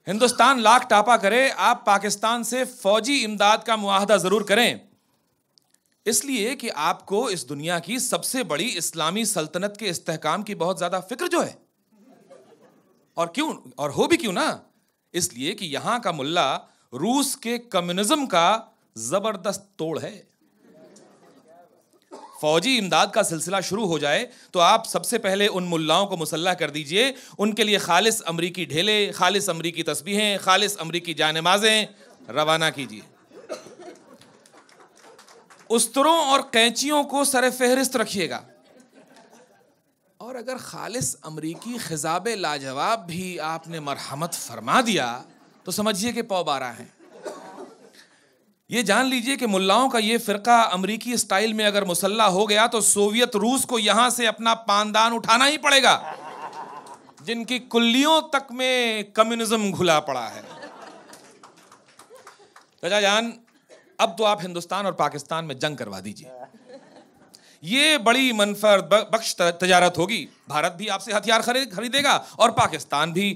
S1: हिंदुस्तान लाख टापा करे, आप पाकिस्तान से फौजी इमदाद का मुआहदा जरूर करें, इसलिए कि आपको इस दुनिया की सबसे बड़ी इस्लामी सल्तनत के इस्तेहकाम की बहुत ज्यादा फिक्र जो है। और क्यों, और हो भी क्यों ना, इसलिए कि यहां का मुल्ला रूस के कम्युनिज्म का जबरदस्त तोड़ है। फौजी इमदाद का सिलसिला शुरू हो जाए तो आप सबसे पहले उन मुल्लाओं को मुसल्लह कर दीजिए, उनके लिए खालिस अमरीकी ढेले, खालिस अमरीकी तस्बीहें, खालिस अमरीकी जानमाज़ें रवाना कीजिए। उस्तरों और कैंचियों को सरे फहरिस्त रखिएगा। और अगर खालिस अमरीकी खिजाब लाजवाब भी आपने मरहमत फरमा दिया तो समझिए कि पौबारा है। ये जान लीजिए कि मुल्लाओं का ये फिरका अमरीकी स्टाइल में अगर मुसल्ला हो गया तो सोवियत रूस को यहां से अपना पानदान उठाना ही पड़ेगा। जिनकी कुल्लियों तक में कम्युनिज्म घुला पड़ा है। चाचा जान, अब तो आप हिंदुस्तान और पाकिस्तान में जंग करवा दीजिए। ये बड़ी मनफरद बख्श तजारत होगी। भारत भी आपसे हथियार खरीदेगा और पाकिस्तान भी,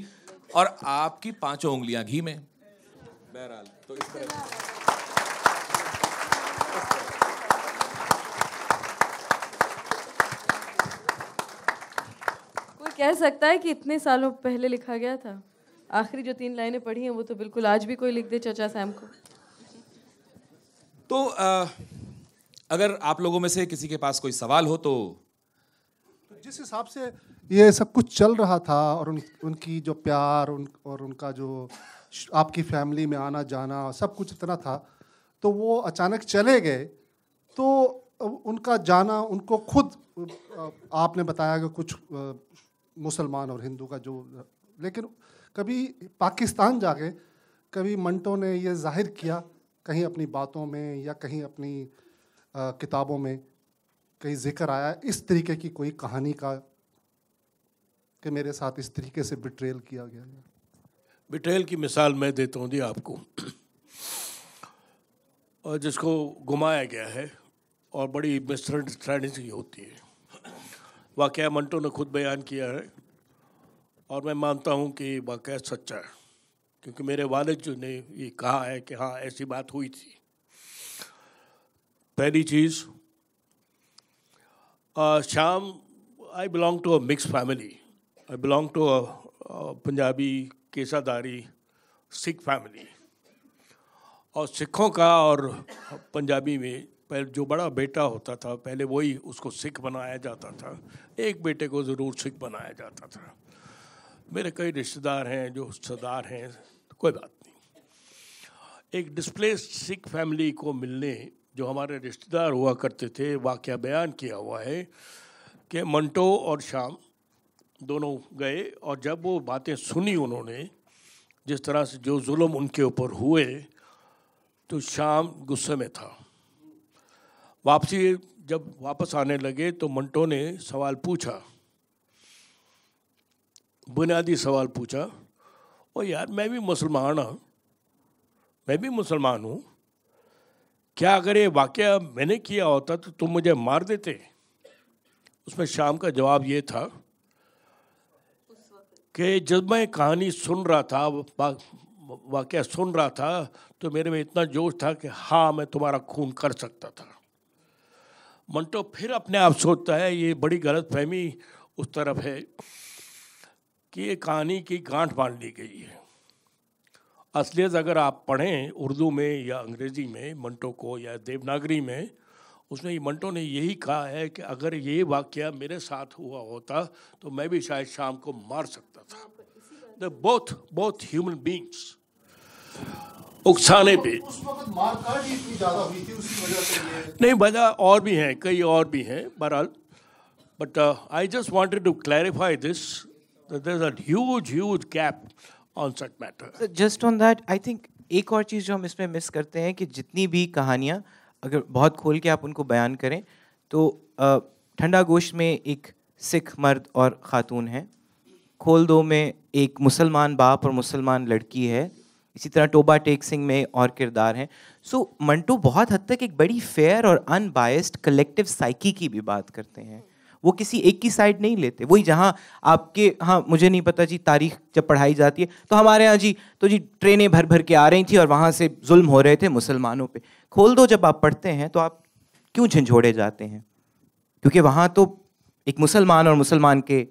S1: और आपकी 5 उंगलियां घी में। बहरहाल तो इस तरह
S4: कोई कह सकता है कि इतने सालों पहले लिखा गया था? आखिरी जो 3 लाइनें पढ़ी हैं वो तो बिल्कुल आज भी कोई लिख दे चचा सैम को।
S1: तो अगर आप लोगों में से किसी के पास कोई सवाल हो तो।
S6: जिस हिसाब से ये सब कुछ चल रहा था और उनकी जो प्यार और उनका जो आपकी फैमिली में आना जाना सब कुछ इतना था, तो वो अचानक चले गए, तो उनका जाना उनको खुद, आपने बताया कि कुछ मुसलमान और हिंदू का जो, लेकिन कभी पाकिस्तान जाके कभी मंटो ने ये जाहिर किया कहीं अपनी बातों में या कहीं अपनी किताबों में कहीं जिक्र आया इस तरीके की कोई कहानी का कि मेरे साथ इस तरीके से बिट्रेल किया गया?
S5: बिट्रेल की मिसाल मैं देता हूँ जी आपको, और जिसको घुमाया गया है और बड़ी मिसअंडरस्टैंडिंग होती है। वाकया मंटो ने खुद बयान किया है और मैं मानता हूँ कि वाकया सच्चा है, क्योंकि मेरे वालिद जो ने ये कहा है कि हाँ ऐसी बात हुई थी। पहली चीज़, शाम, I belong to a mix family. I belong to a Punjabi केसाधारी सिख फैमिली, और सिखों का और पंजाबी में पहले जो बड़ा बेटा होता था पहले वही उसको सिख बनाया जाता था, एक बेटे को ज़रूर सिख बनाया जाता था। मेरे कई रिश्तेदार हैं जो सरदार हैं, तो कोई बात नहीं। एक डिस्प्लेस्ड सिख फैमिली को मिलने जो हमारे रिश्तेदार हुआ करते थे, वाकया बयान किया हुआ है कि मंटो और शाम दोनों गए, और जब वो बातें सुनी उन्होंने, जिस तरह से जो जुल्म उनके ऊपर हुए, तो शाम गुस्से में था। जब वापस आने लगे तो मंटो ने सवाल पूछा, बुनियादी सवाल पूछा, ओ यार मैं भी मुसलमान हूँ, क्या अगर ये वाकया मैंने किया होता तो तुम मुझे मार देते? उसमें शाम का जवाब ये था कि जब मैं कहानी सुन रहा था, वाकया सुन रहा था, तो मेरे में इतना जोश था कि हाँ मैं तुम्हारा खून कर सकता था। मंटो फिर अपने आप सोचता है, ये बड़ी गलतफहमी उस तरफ है कि ये कहानी की गांठ बांध ली गई है। असलियत अगर आप पढ़ें उर्दू में या अंग्रेज़ी में मंटो को, या देवनागरी में, उसमें मंटो ने यही कहा है कि अगर ये वाकया मेरे साथ हुआ होता तो मैं भी शायद शाम को मार सकता था। द बोथ ह्यूमन बींग्स उकसाने पे।
S6: उस वक्त मारकाट ही इतनी ज़्यादा हुई थी, उसी वजह से ये
S5: नहीं, वजह और भी हैं, कई और भी हैं बहरहाल, but I just wanted to clarify this, there is a huge gap on such matter.
S3: Just on that, I think एक और चीज़ जो हम इसमें मिस करते हैं कि जितनी भी कहानियाँ अगर बहुत खोल के आप उनको बयान करें तो ठंडा गोश्त में एक सिख मर्द और ख़ातून है, खोल दो में एक मुसलमान बाप और मुसलमान लड़की है, इसी तरह टोबा टेक सिंह में और किरदार हैं। सो मंटो बहुत हद तक एक बड़ी फेयर और अनबायस्ड कलेक्टिव साइकी की भी बात करते हैं। वो किसी एक की साइड नहीं लेते। वही जहाँ आपके, हाँ मुझे नहीं पता जी, तारीख जब पढ़ाई जाती है तो हमारे यहाँ जी तो जी ट्रेनें भर भर के आ रही थी और वहाँ से जुल्म हो रहे थे मुसलमानों पे। खोल दो जब आप पढ़ते हैं तो आप क्यों झंझोड़े जाते हैं? क्योंकि वहाँ तो एक मुसलमान और मुसलमान के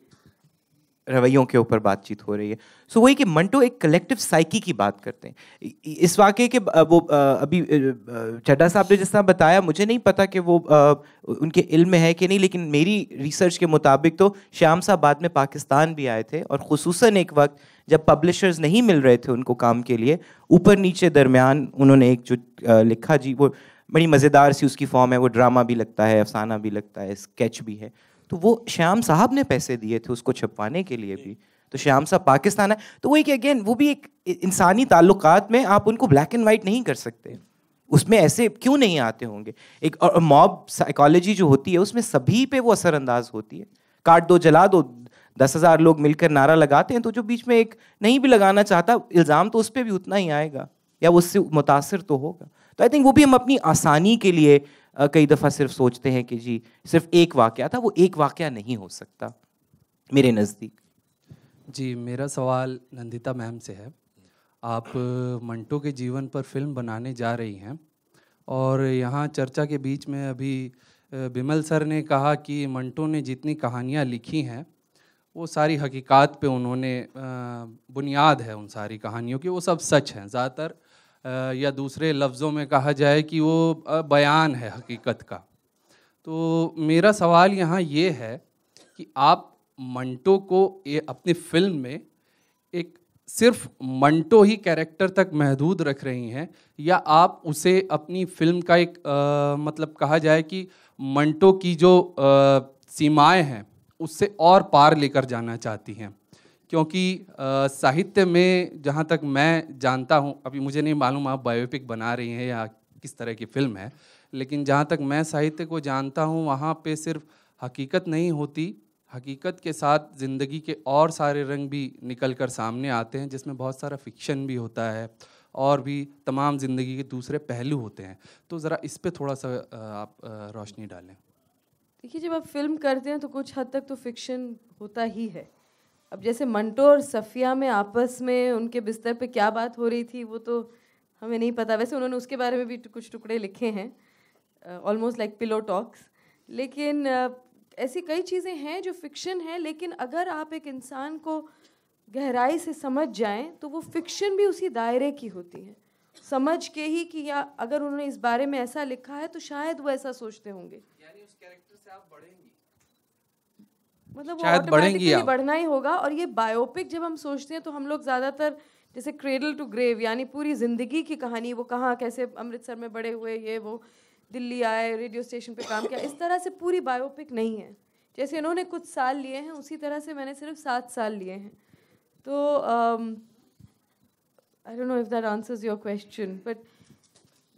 S3: रवैयों के ऊपर बातचीत हो रही है। सो वही कि मंटो एक कलेक्टिव साइकी की बात करते हैं। इस वाक़े के वो अभी चड्ढा साहब ने जिस तरह बताया, मुझे नहीं पता कि वो उनके इल्म में है कि नहीं, लेकिन मेरी रिसर्च के मुताबिक तो श्याम साहब बाद में पाकिस्तान भी आए थे, और ख़ुसूसन एक वक्त जब पब्लिशर्स नहीं मिल रहे थे उनको काम के लिए, ऊपर नीचे दरमियान उन्होंने एक जो लिखा जी, वो बड़ी मज़ेदार सी उसकी फॉर्म है, वो ड्रामा भी लगता है, अफसाना भी लगता है, स्केच भी है। तो वो श्याम साहब ने पैसे दिए थे उसको छपवाने के लिए भी, तो श्याम साहब पाकिस्तान है। तो वही कि अगेन वो भी एक इंसानी ताल्लुकात में आप उनको ब्लैक एंड वाइट नहीं कर सकते, उसमें ऐसे क्यों नहीं आते होंगे। एक मॉब साइकोलॉजी जो होती है उसमें सभी पे वो असरअंदाज होती है, काट दो जला दो 10,000 लोग मिलकर नारा लगाते हैं तो जो बीच में एक नहीं भी लगाना चाहता, इल्ज़ाम तो उस पर भी उतना ही आएगा या वो उससे मुतासिर तो होगा। तो आई थिंक वो भी हम अपनी आसानी के लिए कई दफ़ा सिर्फ सोचते हैं कि जी सिर्फ एक वाक़या था, वो एक वाक़या नहीं हो सकता मेरे नज़दीक।
S7: जी, मेरा सवाल नंदिता मैम से है। आप मंटो के जीवन पर फिल्म बनाने जा रही हैं और यहाँ चर्चा के बीच में अभी बिमल सर ने कहा कि मंटो ने जितनी कहानियाँ लिखी हैं वो सारी हकीकात पे उन्होंने बुनियाद है उन सारी कहानियों की, वो सब सच हैं ज़्यादातर, या दूसरे लफ्ज़ों में कहा जाए कि वो बयान है हकीकत का। तो मेरा सवाल यहाँ ये है कि आप मंटो को अपनी फिल्म में एक सिर्फ मंटो ही कैरेक्टर तक महदूद रख रही हैं या आप उसे अपनी फिल्म का एक मतलब कहा जाए कि मंटो की जो सीमाएं हैं उससे और पार लेकर जाना चाहती हैं? क्योंकि साहित्य में जहाँ तक मैं जानता हूँ, अभी मुझे नहीं मालूम आप बायोपिक बना रही हैं या किस तरह की फिल्म है, लेकिन जहाँ तक मैं साहित्य को जानता हूँ वहाँ पे सिर्फ हकीकत नहीं होती, हकीकत के साथ ज़िंदगी के और सारे रंग भी निकल कर सामने आते हैं, जिसमें बहुत सारा फिक्शन भी होता है और भी तमाम ज़िंदगी के दूसरे पहलू होते हैं। तो ज़रा इस पे थोड़ा सा आप रोशनी डालें।
S4: देखिए, जब आप फिल्म करते हैं तो कुछ हद तक तो फिक्शन होता ही है। अब जैसे मंटो और सफ़िया में आपस में उनके बिस्तर पे क्या बात हो रही थी वो तो हमें नहीं पता। वैसे उन्होंने उसके बारे में भी कुछ टुकड़े लिखे हैं, ऑलमोस्ट लाइक पिलो टॉक्स। लेकिन ऐसी कई चीज़ें हैं जो फिक्शन है, लेकिन अगर आप एक इंसान को गहराई से समझ जाएं तो वो फिक्शन भी उसी दायरे की होती है, समझ के ही कि या अगर उन्होंने इस बारे में ऐसा लिखा है तो शायद वो ऐसा सोचते होंगे।
S7: यानी उस कैरेक्टर से आप बढ़ेंगी,
S4: मतलब वो
S7: शायद बढ़ेंगी
S4: ऑटोमेटिकली
S7: आप।
S4: बढ़ना ही होगा। और ये बायोपिक जब हम सोचते हैं तो हम लोग ज़्यादातर जैसे क्रेडल टू ग्रेव यानी पूरी ज़िंदगी की कहानी, वो कहाँ कैसे अमृतसर में बड़े हुए, ये वो दिल्ली आए, रेडियो स्टेशन पे काम किया, इस तरह से पूरी बायोपिक नहीं है। जैसे इन्होंने कुछ साल लिए हैं उसी तरह से मैंने सिर्फ 7 साल लिए हैं। तो I don't know if that answers your question, but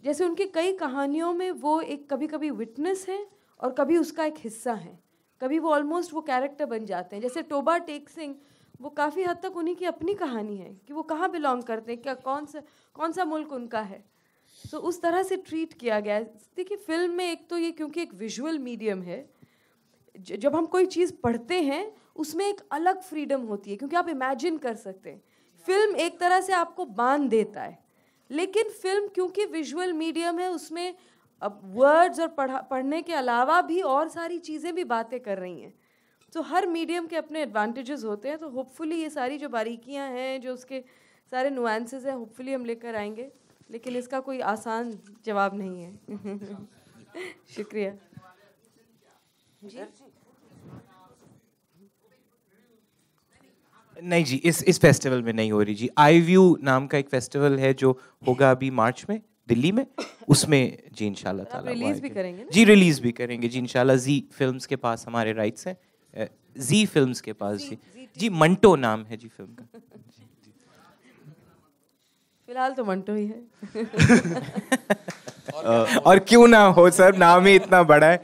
S4: जैसे उनकी कई कहानियों में वो एक कभी कभी विटनेस है और कभी उसका एक हिस्सा है, कभी वो ऑलमोस्ट वो कैरेक्टर बन जाते हैं। जैसे टोबा टेक सिंह, वो काफ़ी हद तक उन्हीं की अपनी कहानी है कि वो कहाँ बिलोंग करते हैं, क्या कौन सा मुल्क उनका है। तो उस तरह से ट्रीट किया गया है। देखिए, फिल्म में एक तो ये क्योंकि एक विजुअल मीडियम है, जब हम कोई चीज़ पढ़ते हैं उसमें एक अलग फ्रीडम होती है क्योंकि आप इमेजिन कर सकते हैं। फिल्म एक तरह से आपको बांध देता है, लेकिन फिल्म क्योंकि विजुअल मीडियम है उसमें अब वर्ड्स और पढ़ने के अलावा भी और सारी चीज़ें भी बातें कर रही हैं। तो हर मीडियम के अपने एडवांटेजेस होते हैं। तो होपफुली ये सारी जो बारीकियां हैं, जो उसके सारे नुआंसेस हैं, होपफुली हम लेकर आएंगे, लेकिन इसका कोई आसान जवाब नहीं है। शुक्रिया जी।
S3: नहीं जी, इस फेस्टिवल में नहीं हो रही जी। आई व्यू नाम का एक फेस्टिवल है जो होगा अभी मार्च में दिल्ली में, उसमें जी इंशाल्लाह ताला
S4: रिलीज भी करेंगे ना?
S3: जी रिलीज भी करेंगे जी इंशाल्लाह। जी फिल्म्स के पास हमारे राइट्स हैं, जी फिल्म्स के पास जी मंटो नाम है जी फिल्म का।
S4: फिलहाल तो मंटो ही है।
S3: और क्यों ना हो सर, नाम ही इतना बड़ा है।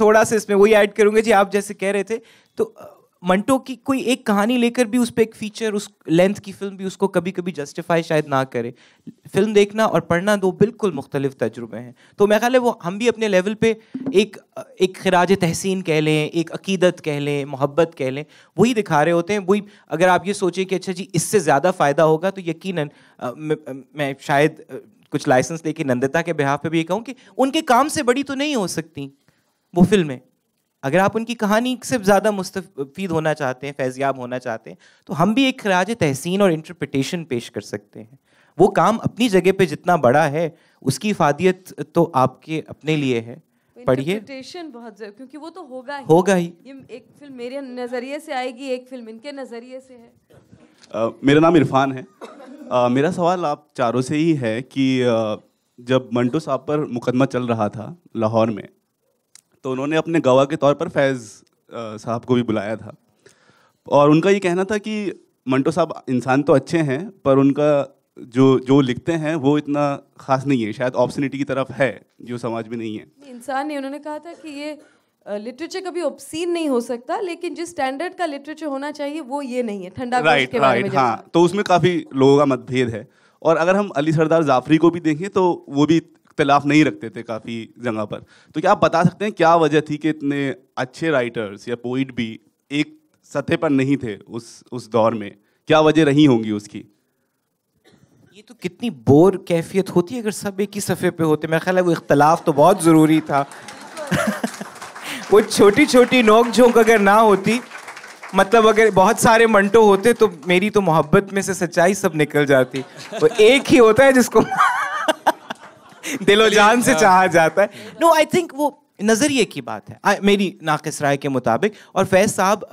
S3: थोड़ा सा इसमें वही ऐड करूंगा जी, आप जैसे कह रहे थे तो मंटो की कोई एक कहानी लेकर भी उस पर एक फीचर, उस लेंथ की फिल्म भी उसको कभी कभी जस्टिफाई शायद ना करे। फिल्म देखना और पढ़ना दो बिल्कुल मुख्तलिफ तजुर्बे हैं। तो मैं ख्याल है वो हम भी अपने लेवल पे एक खिराज तहसीन कह लें, एक अकीदत कह लें, मोहब्बत कह लें, वही दिखा रहे होते हैं। वही अगर आप ये सोचें कि अच्छा जी इससे ज़्यादा फ़ायदा होगा तो यकीनन मैं शायद कुछ लाइसेंस लेके नंदिता के बिहाफ पे भी ये कहूँ कि उनके काम से बड़ी तो नहीं हो सकती वो फिल्में। अगर आप उनकी कहानी से ज़्यादा मुस्तफ़ीद होना चाहते हैं, फैज़याब होना चाहते हैं, तो हम भी एक खराज तहसीन और इंटरप्रिटेशन पेश कर सकते हैं। वो काम अपनी जगह पे जितना बड़ा है उसकी इफादियत तो आपके अपने लिए है। पढ़िए,
S4: इंटरप्रिटेशन बहुत ज़रूरी, क्योंकि वो तो
S3: होगा ही।
S4: ये एक फिल्म मेरे नज़रिए से आएगी, एक फिल्म इनके नज़रिए से है।
S8: मेरा नाम इरफान है। मेरा सवाल आप चारों से ही है कि जब मंटो साहब पर मुकदमा चल रहा था लाहौर में, तो उन्होंने अपने गवाह के तौर पर फैज़ साहब को भी बुलाया था और उनका ये कहना था कि मंटो साहब इंसान तो अच्छे हैं पर उनका जो लिखते हैं वो इतना ख़ास नहीं है, शायद ऑब्सनिटी की तरफ है जो समाज में नहीं है।
S4: इंसान नहीं, उन्होंने कहा था कि ये लिटरेचर कभी ऑब्सीन नहीं हो सकता, लेकिन जिस स्टैंडर्ड का लिटरेचर होना चाहिए वो ये नहीं है। ठंडा गोश्त के बारे में
S8: हाँ, तो उसमें काफ़ी लोगों का मतभेद है। और अगर हम अली सरदार जाफरी को भी देखें तो वो भी इख्तिलाफ नहीं रखते थे काफ़ी जगह पर। तो क्या आप बता सकते हैं क्या वजह थी कि इतने अच्छे राइटर्स या पोइट भी एक सतह पर नहीं थे उस दौर में? क्या वजह रही होंगी उसकी?
S3: ये तो कितनी बोर कैफियत होती है अगर सब एक ही सफ़े पे होते। मेरा ख्याल है वो इख्तलाफ तो बहुत ज़रूरी था। वो छोटी छोटी नोक झोंक अगर ना होती, मतलब अगर बहुत सारे मंटो होते तो मेरी तो मोहब्बत में से सच्चाई सब निकल जाती। वो एक ही होता है जिसको दिलो जान से चाहा जाता है। नो, आई थिंक वो नज़रिए की बात है मेरी नाक़िस राय के मुताबिक। और फैज़ साहब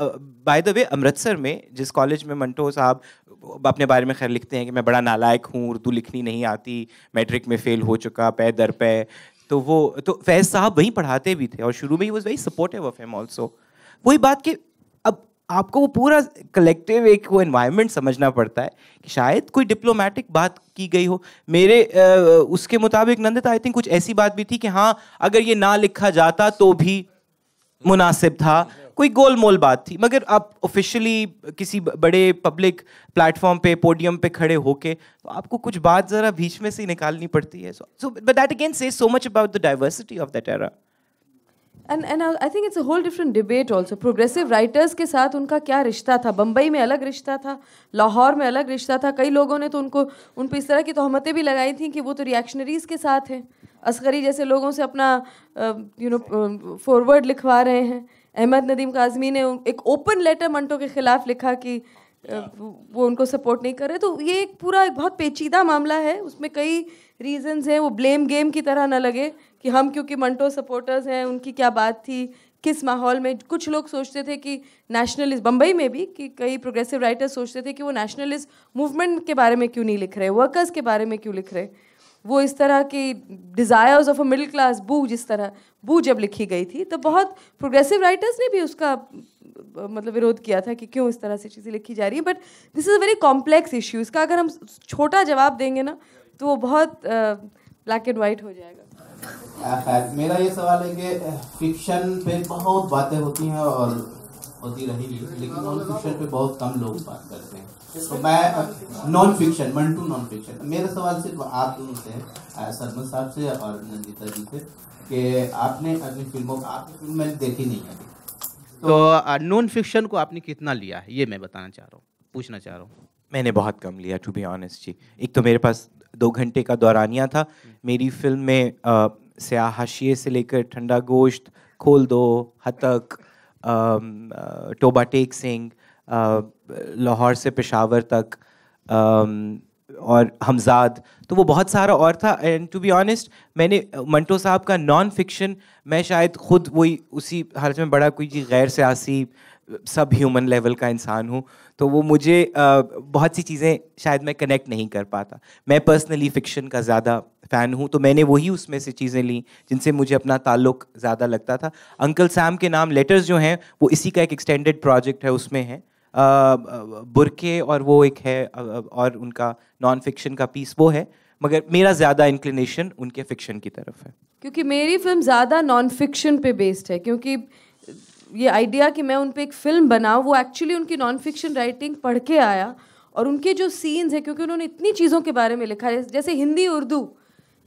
S3: बाय द वे अमृतसर में जिस कॉलेज में मंटो साहब अपने बारे में खैर लिखते हैं कि मैं बड़ा नालायक हूँ, उर्दू लिखनी नहीं आती, मैट्रिक में फ़ेल हो चुका पै दर पै, तो फैज़ साहब वहीं पढ़ाते भी थे और शुरू में he was very supportive of him also. वही बात कि अब आपको वो पूरा कलेक्टिव एक वो एनवायरनमेंट समझना पड़ता है कि शायद कोई डिप्लोमेटिक बात की गई हो। मेरे उसके मुताबिक नंदिता आई थिंक कुछ ऐसी बात भी थी कि हाँ अगर ये ना लिखा जाता तो भी मुनासिब था, कोई गोल मोल बात थी। मगर आप ऑफिशियली किसी बड़े पब्लिक प्लेटफॉर्म पे पोडियम पे खड़े होके तो आपको कुछ बात ज़रा बीच में से निकालनी पड़ती है। So but that again says so much about the diversity of that era.
S4: And I think it's a whole different debate also. Progressive writers के साथ उनका क्या रिश्ता था? बम्बई में अलग रिश्ता था, लाहौर में अलग रिश्ता था। कई लोगों ने तो उन पर इस तरह की तोहमतें भी लगाई थी कि वो तो रिएक्शनरीज के साथ हैं, असगरी जैसे लोगों से अपना फॉरवर्ड लिखवा रहे हैं। अहमद नदीम काज़मी ने एक ओपन लेटर मंटो के ख़िलाफ़ लिखा कि वो उनको सपोर्ट नहीं कर रहे। तो ये एक पूरा एक बहुत पेचीदा मामला है, उसमें कई रीजंस हैं। वो ब्लेम गेम की तरह ना लगे कि हम क्योंकि मंटो सपोर्टर्स हैं, उनकी क्या बात थी, किस माहौल में। कुछ लोग सोचते थे कि नेशनलिस्ट, बम्बई में भी कि कई प्रोग्रेसिव राइटर्स सोचते थे कि वो नेशनलिस्ट मूवमेंट के बारे में क्यों नहीं लिख रहे, वर्कर्स के बारे में क्यों लिख रहे। वो इस तरह की desires of a middle class बू, जिस तरह बू जब लिखी गई थी तो बहुत प्रोग्रेसिव राइटर्स ने भी उसका मतलब विरोध किया था कि क्यों इस तरह से चीज़ें लिखी जा रही हैं। But this is a very complex issue. इसका अगर हम छोटा जवाब देंगे ना तो वो बहुत ब्लैक एंड वाइट हो जाएगा।
S9: मेरा ये सवाल है कि फिक्शन पे बहुत बातें होती हैं और होती रहेगी, लेकिन नॉन फिक्शन पे बहुत कम लोग बात करते हैं। तो मैं non fiction, Mantu non fiction, मेरा सवाल सिर्फ आप दोनों से है, सरमद साहब से और नंदिता जी से, कि आपने अपनी फिल्मों आपकी मैंने देखी नहीं है तो नॉन फिक्शन को आपने कितना लिया है, ये मैं बताना चाह रहा हूँ, पूछना चाह रहा हूँ।
S3: मैंने बहुत कम लिया टू बी ऑनेस्ट जी। एक तो मेरे पास 2 घंटे का दौरानिया था। मेरी फिल्म में स्याह हाशिए से लेकर ठंडा गोश्त, खोल दो, हतक, टोबा टेक सिंह, लाहौर से पेशावर तक, और हमजाद, तो वो बहुत सारा और था। एंड टू बी ऑनेस्ट मैंने मंटो साहब का नॉन फिक्शन, मैं शायद खुद वही उसी हालत में बड़ा कोई गैर सियासी सब ह्यूमन लेवल का इंसान हूँ, तो वो मुझे बहुत सी चीज़ें शायद मैं कनेक्ट नहीं कर पाता। मैं पर्सनली फ़िक्शन का ज़्यादा फ़ैन हूँ, तो मैंने वही उसमें से चीज़ें ली जिनसे मुझे अपना ताल्लुक़ ज़्यादा लगता था। अंकल सैम के नाम लेटर्स जो हैं वो इसी का एक एक्सटेंडेड प्रोजेक्ट है, उसमें है बुरके और वो एक है और उनका नॉन फिक्शन का पीस वो है, मगर मेरा ज़्यादा इंक्लिनेशन उनके फिक्शन की तरफ है।
S4: क्योंकि मेरी फिल्म ज़्यादा नॉन फिक्शन पे बेस्ड है, क्योंकि ये आइडिया कि मैं उन पे एक फ़िल्म बनाऊँ वो एक्चुअली उनकी नॉन फिक्शन राइटिंग पढ़ के आया। और उनके जो सीन्स हैं, क्योंकि उन्होंने इतनी चीज़ों के बारे में लिखा है, जैसे हिंदी उर्दू,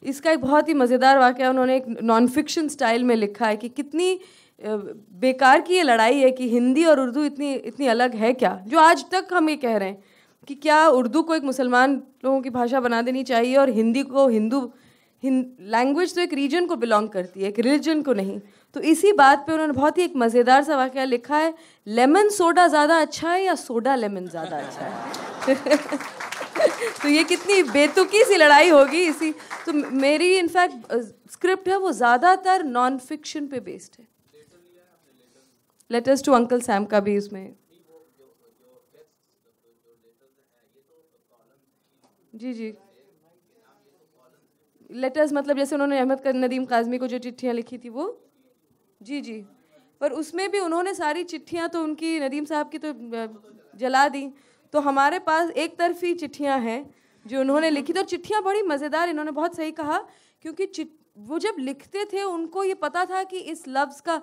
S4: इसका एक बहुत ही मज़ेदार वाक़या उन्होंने एक नॉन फिक्शन स्टाइल में लिखा है कि कितनी बेकार की ये लड़ाई है कि हिंदी और उर्दू इतनी अलग है क्या, जो आज तक हम ये कह रहे हैं कि क्या उर्दू को एक मुसलमान लोगों की भाषा बना देनी चाहिए और हिंदी को लैंग्वेज तो एक रीजन को बिलोंग करती है, एक रिलीजन को नहीं। तो इसी बात पे उन्होंने बहुत ही एक मज़ेदार सा वाक़या लिखा है, लेमन सोडा ज़्यादा अच्छा है या सोडा लेमन ज़्यादा अच्छा है। तो ये कितनी बेतुकी सी लड़ाई होगी इसी। तो मेरी इनफैक्ट स्क्रिप्ट है वो ज़्यादातर नॉन फिक्शन पे बेस्ड है। लेटर्स टू अंकल सैम का भी उसमें, जी जी, लेटर्स मतलब जैसे उन्होंने अहमद नदीम काज़मी को जो चिट्ठियाँ लिखी थी वो, जी जी, पर उसमें भी उन्होंने सारी चिट्ठियाँ तो उनकी नदीम साहब की तो जला दी। तो हमारे पास एक तरफी चिट्ठियाँ हैं जो उन्होंने लिखी थी, और चिट्ठियाँ बड़ी मज़ेदार, इन्होंने बहुत सही कहा, क्योंकि वो जब लिखते थे उनको ये पता था कि इस लफ्ज़ का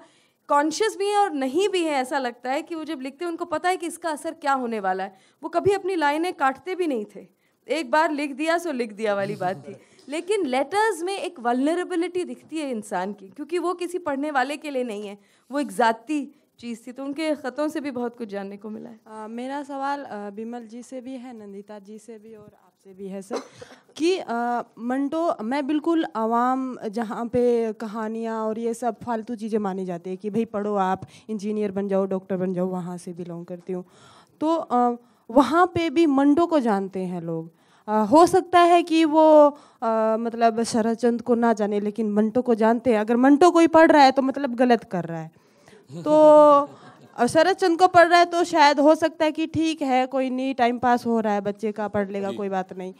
S4: कॉन्शियस भी हैं और नहीं भी हैं। ऐसा लगता है कि वो जब लिखते हैं उनको पता है कि इसका असर क्या होने वाला है। वो कभी अपनी लाइनें काटते भी नहीं थे, एक बार लिख दिया सो लिख दिया वाली बात थी। लेकिन लेटर्स में एक वल्नरेबिलिटी दिखती है इंसान की, क्योंकि वो किसी पढ़ने वाले के लिए नहीं है, वो एक ज़ाती चीज़ थी। तो उनके ख़तों से भी बहुत कुछ जानने को मिला है।
S10: मेरा सवाल बिमल जी से भी है, नंदिता जी से भी और आपसे भी है सर, कि मंटो, मैं बिल्कुल आवाम जहाँ पे कहानियाँ और ये सब फालतू चीज़ें मानी जाती है कि भाई पढ़ो, आप इंजीनियर बन जाओ, डॉक्टर बन जाओ, वहाँ से बिलोंग करती हूँ। तो वहाँ पे भी मंटो को जानते हैं लोग। हो सकता है कि वो मतलब शरद चंद्र को ना जाने, लेकिन मंटो को जानते हैं। अगर मंटो कोई पढ़ रहा है तो मतलब गलत कर रहा है। तो शरद चंद्र को पढ़ रहा है तो शायद हो सकता है कि ठीक है, कोई नहीं, टाइम पास हो रहा है, बच्चे का पढ़ लेगा, कोई बात नहीं।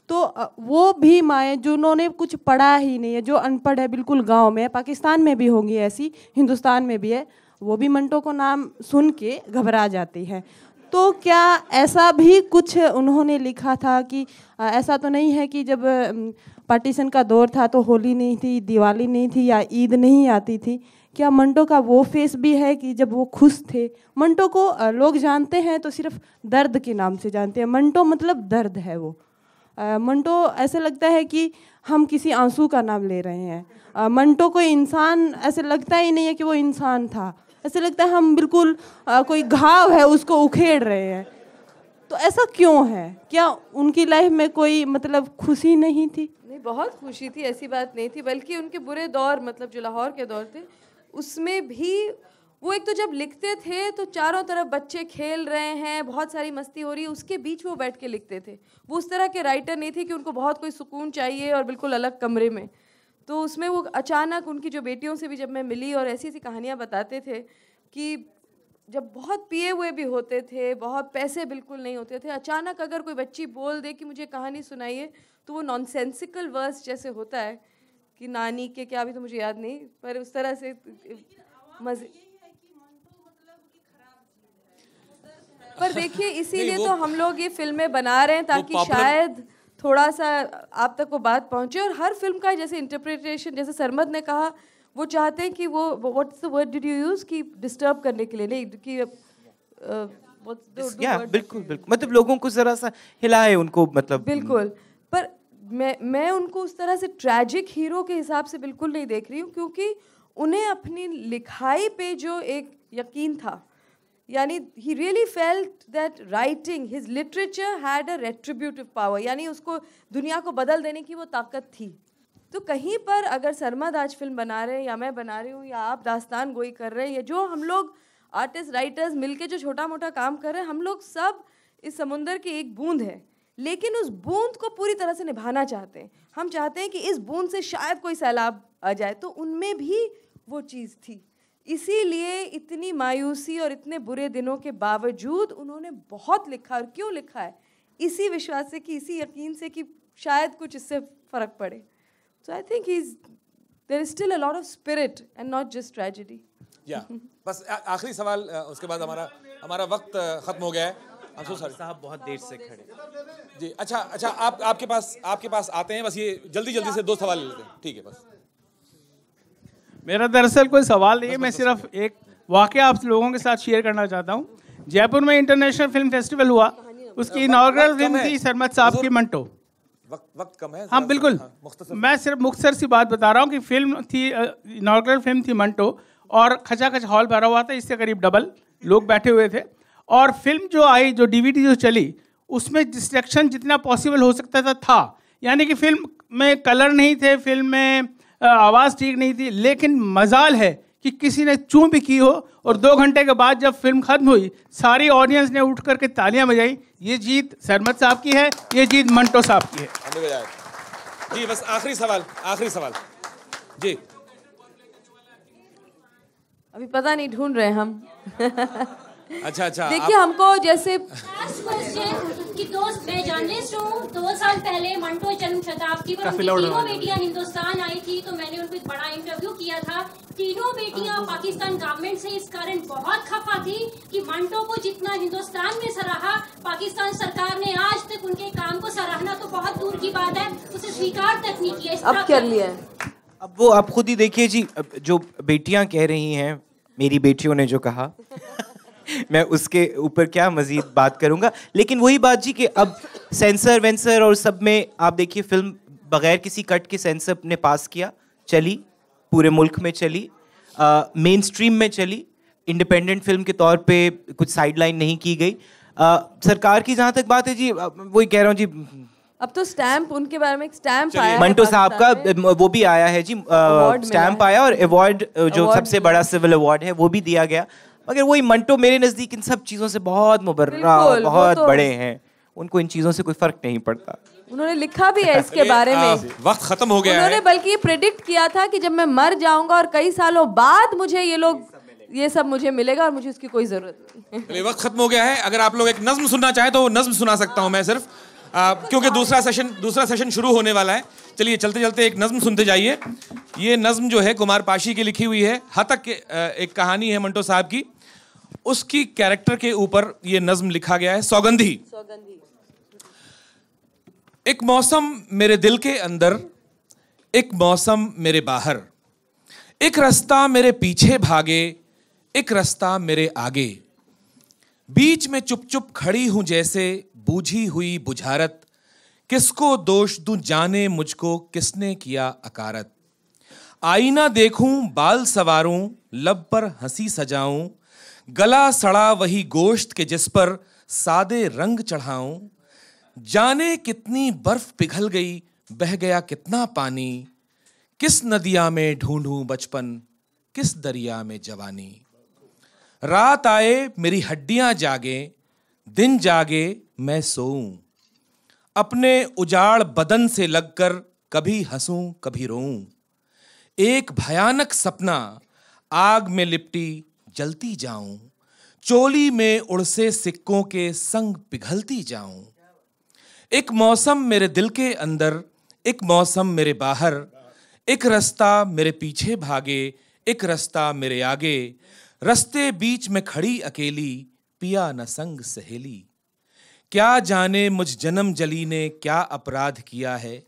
S10: तो वो भी माएँ जिन्होंने कुछ पढ़ा ही नहीं है, जो अनपढ़ है, बिल्कुल गांव में, पाकिस्तान में भी होंगी ऐसी, हिंदुस्तान में भी है, वो भी मंटो को नाम सुन के घबरा जाती है। तो क्या ऐसा भी कुछ उन्होंने लिखा था कि ऐसा तो नहीं है कि जब पार्टीशन का दौर था तो होली नहीं थी, दिवाली नहीं थी या ईद नहीं आती थी? क्या मंटो का वो फेस भी है कि जब वो खुश थे? मंटो को लोग जानते हैं तो सिर्फ दर्द के नाम से जानते हैं। मंटो मतलब दर्द है वो। मंटो ऐसे लगता है कि हम किसी आंसू का नाम ले रहे हैं। मंटो कोई इंसान ऐसे लगता ही नहीं है कि वो इंसान था, ऐसे लगता है हम बिल्कुल कोई घाव है उसको उखेड़ रहे हैं। तो ऐसा क्यों है? क्या उनकी लाइफ में कोई मतलब खुशी नहीं थी?
S4: नहीं, बहुत खुशी थी, ऐसी बात नहीं थी। बल्कि उनके बुरे दौर, मतलब जो लाहौर के दौर थे, उसमें भी वो एक तो जब लिखते थे तो चारों तरफ बच्चे खेल रहे हैं, बहुत सारी मस्ती हो रही है, उसके बीच वो बैठ के लिखते थे। वो उस तरह के राइटर नहीं थे कि उनको बहुत कोई सुकून चाहिए और बिल्कुल अलग कमरे में। तो उसमें वो अचानक उनकी जो बेटियों से भी जब मैं मिली और ऐसी ऐसी कहानियाँ बताते थे कि जब बहुत पिए हुए भी होते थे, बहुत पैसे बिल्कुल नहीं होते थे, अचानक अगर कोई बच्ची बोल दे कि मुझे कहानी सुनाइए, तो वो नॉनसेंसिकल वर्ड्स जैसे होता है कि नानी के क्या, अभी तो मुझे याद नहीं, पर उस तरह से मजे। पर देखिए, इसीलिए तो हम लोग ये फिल्में बना रहे हैं ताकि शायद थोड़ा सा आप तक वो बात पहुंचे। और हर फिल्म का जैसे इंटरप्रिटेशन, जैसे सरमद ने कहा, वो चाहते हैं कि वो what's the word did you use, कि डिस्टर्ब करने के लिए नहीं, कि
S3: बिल्कुल बिल्कुल, मतलब लोगों को जरा सा हिलाए उनको, मतलब
S4: बिल्कुल। पर मैं उनको उस तरह से ट्रैजिक हीरो के हिसाब से बिल्कुल नहीं देख रही हूँ, क्योंकि उन्हें अपनी लिखाई पे जो एक यकीन था, यानी he really felt that writing, his literature had a retributive power, यानी उसको दुनिया को बदल देने की वो ताकत थी। तो कहीं पर अगर सरमद आज फिल्म बना रहे हैं, या मैं बना रही हूँ, या आप दास्तान गोई कर रहे हैं, या जो हम लोग आर्टिस्ट राइटर्स मिलके जो छोटा मोटा काम कर रहे हैं, हम लोग सब इस समुंदर की एक बूंद है, लेकिन उस बूंद को पूरी तरह से निभाना चाहते हैं। हम चाहते हैं कि इस बूंद से शायद कोई सैलाब आ जाए। तो उनमें भी वो चीज़ थी, इसीलिए इतनी मायूसी और इतने बुरे दिनों के बावजूद उन्होंने बहुत लिखा। और क्यों लिखा है? इसी विश्वास से, कि इसी यकीन से कि शायद कुछ इससे फ़र्क पड़े। So I think there is still a lot of spirit and not just tragedy.
S1: बस आखिरी सवाल, उसके बाद हमारा वक्त खत्म हो गया है। अफसोस
S3: साहब बहुत देर से खड़े
S1: जी। अच्छा आप आपके पास आते हैं, बस ये जल्दी से 2 सवाल ले लेते हैं, ठीक है? बस
S11: मेरा दरअसल कोई सवाल नहीं है, मैं सिर्फ एक वाकया आप लोगों के साथ शेयर करना चाहता हूँ। जयपुर में इंटरनेशनल फिल्म फेस्टिवल हुआ, उसकी इनॉग्रल फिल्म थी सरमद साहब की मंटो।
S1: वक्त कम है।
S11: हाँ बिल्कुल, मैं सिर्फ मुख्तसर सी बात बता रहा हूँ कि फिल्म थी, इनॉग्रल फिल्म थी मंटो, और खचाखच हॉल भरा हुआ था, इससे करीब डबल लोग बैठे हुए थे। और फिल्म जो आई, जो DVD जो चली, उसमें डिस्ट्रैक्शन जितना पॉसिबल हो सकता था। यानी कि फिल्म में कलर नहीं थे, फिल्म में आवाज़ ठीक नहीं थी, लेकिन मजाल है कि किसी ने चूं भी की हो, और 2 घंटे के बाद जब फिल्म खत्म हुई, सारी ऑडियंस ने उठ करके तालियां बजाई। ये जीत सरमद साहब की है, ये जीत मंटो साहब की है।
S1: जी बस आखिरी सवाल जी।
S4: अभी पता नहीं, ढूंढ रहे हैं हम।
S1: अच्छा
S4: देखिए, हमको जैसे
S12: कि मैं जर्नलिस्ट हूँ, 2 साल पहले मंटो जन्म शताब्दी पर उनकी तीनों बेटियां हिंदुस्तान आई थी, तो मैंने उनको एक बड़ा इंटरव्यू किया था। तीनों बेटियां पाकिस्तान गवर्नमेंट से इस कारण बहुत खफा थी कि मंटो को जितना हिंदुस्तान में सराहा, पाकिस्तान सरकार ने आज तक उनके काम को सराहना तो बहुत दूर की बात है, उसे स्वीकार तक नहीं किया।
S4: अब कर लिया है।
S3: अब वो आप खुद ही देखिए जी, जो बेटियां कह रही हैं मेरी बेटियों ने जो कहा मैं उसके ऊपर क्या मजीद बात करूंगा। लेकिन वही बात जी कि अब सेंसर वेंसर और सब में आप देखिए फिल्म बगैर किसी कट के सेंसर ने पास किया, चली, पूरे मुल्क में चली, मेन स्ट्रीम में चली, इंडिपेंडेंट फिल्म के तौर पे कुछ साइडलाइन नहीं की गई। सरकार की जहाँ तक बात है जी, वही कह रहा हूँ जी,
S4: अब तो स्टैम्प, उनके बारे में एक स्टैम्प आया है
S3: मंटो साहब का, वो भी आया है जी, स्टैम्प आया और अवार्ड जो सबसे बड़ा सिविल अवार्ड है वो भी दिया गया। मगर वही मंटो मेरे नज़दीक इन सब चीज़ों से बहुत मुबर्रा, बहुत बड़े हैं, उनको इन चीज़ों से कोई फ़र्क नहीं पड़ता।
S4: उन्होंने लिखा भी है इसके बारे में,
S1: वक्त खत्म हो गया
S4: उन्होंने बल्कि ये प्रेडिक्ट किया था कि जब मैं मर जाऊंगा और कई सालों बाद मुझे ये सब मुझे मिलेगा और मुझे उसकी कोई जरूरत नहीं।
S1: वक्त खत्म हो गया है। अगर आप लोग एक नज्म सुनना चाहें तो नज्म सुना सकता हूं मैं सिर्फ, क्योंकि दूसरा सेशन शुरू होने वाला है। चलिए चलते चलते एक नज्म सुनते जाइए। ये नज्म जो है कुमार पाशी की लिखी हुई है, हतक एक कहानी है मंटो साहब की, उसकी कैरेक्टर के ऊपर ये नज्म लिखा गया है। सौगंधी। एक मौसम मेरे दिल के अंदर, एक मौसम मेरे बाहर, एक रास्ता मेरे पीछे भागे, एक रास्ता मेरे आगे, बीच में चुप चुप खड़ी हूं जैसे बूझी हुई बुझारत, किसको दोष दूं जाने मुझको किसने किया अकारत, आईना देखूं बाल सवारूं लब पर हंसी सजाऊं, गला सड़ा वही गोश्त के जिस पर सादे रंग चढ़ाऊं, जाने कितनी बर्फ पिघल गई बह गया कितना पानी, किस नदिया में ढूंढूं बचपन किस दरिया में जवानी, रात आए मेरी हड्डियां जागे, दिन जागे मैं सोऊं, अपने उजाड़ बदन से लगकर कभी हंसूं कभी रोऊं, एक भयानक सपना आग में लिपटी जलती जाऊं, चोली में उड़से सिक्कों के संग पिघलती जाऊं, एक मौसम मेरे दिल के अंदर, एक मौसम मेरे बाहर, एक रास्ता मेरे पीछे भागे, एक रास्ता मेरे आगे, रास्ते बीच में खड़ी अकेली पिया न संग सहेली, क्या जाने मुझ जन्म जली ने क्या अपराध किया है,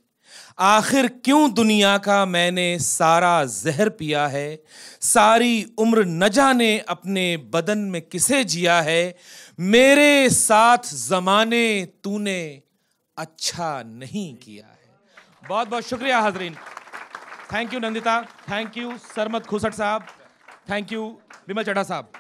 S1: आखिर क्यों दुनिया का मैंने सारा जहर पिया है, सारी उम्र न जाने अपने बदन में किसे जिया है, मेरे साथ जमाने तूने अच्छा नहीं किया है। बहुत बहुत शुक्रिया हाजरीन। Thank you Nandita, thank you Sarmad Khoosat sahab, thank you विमल चड्ढा साहब।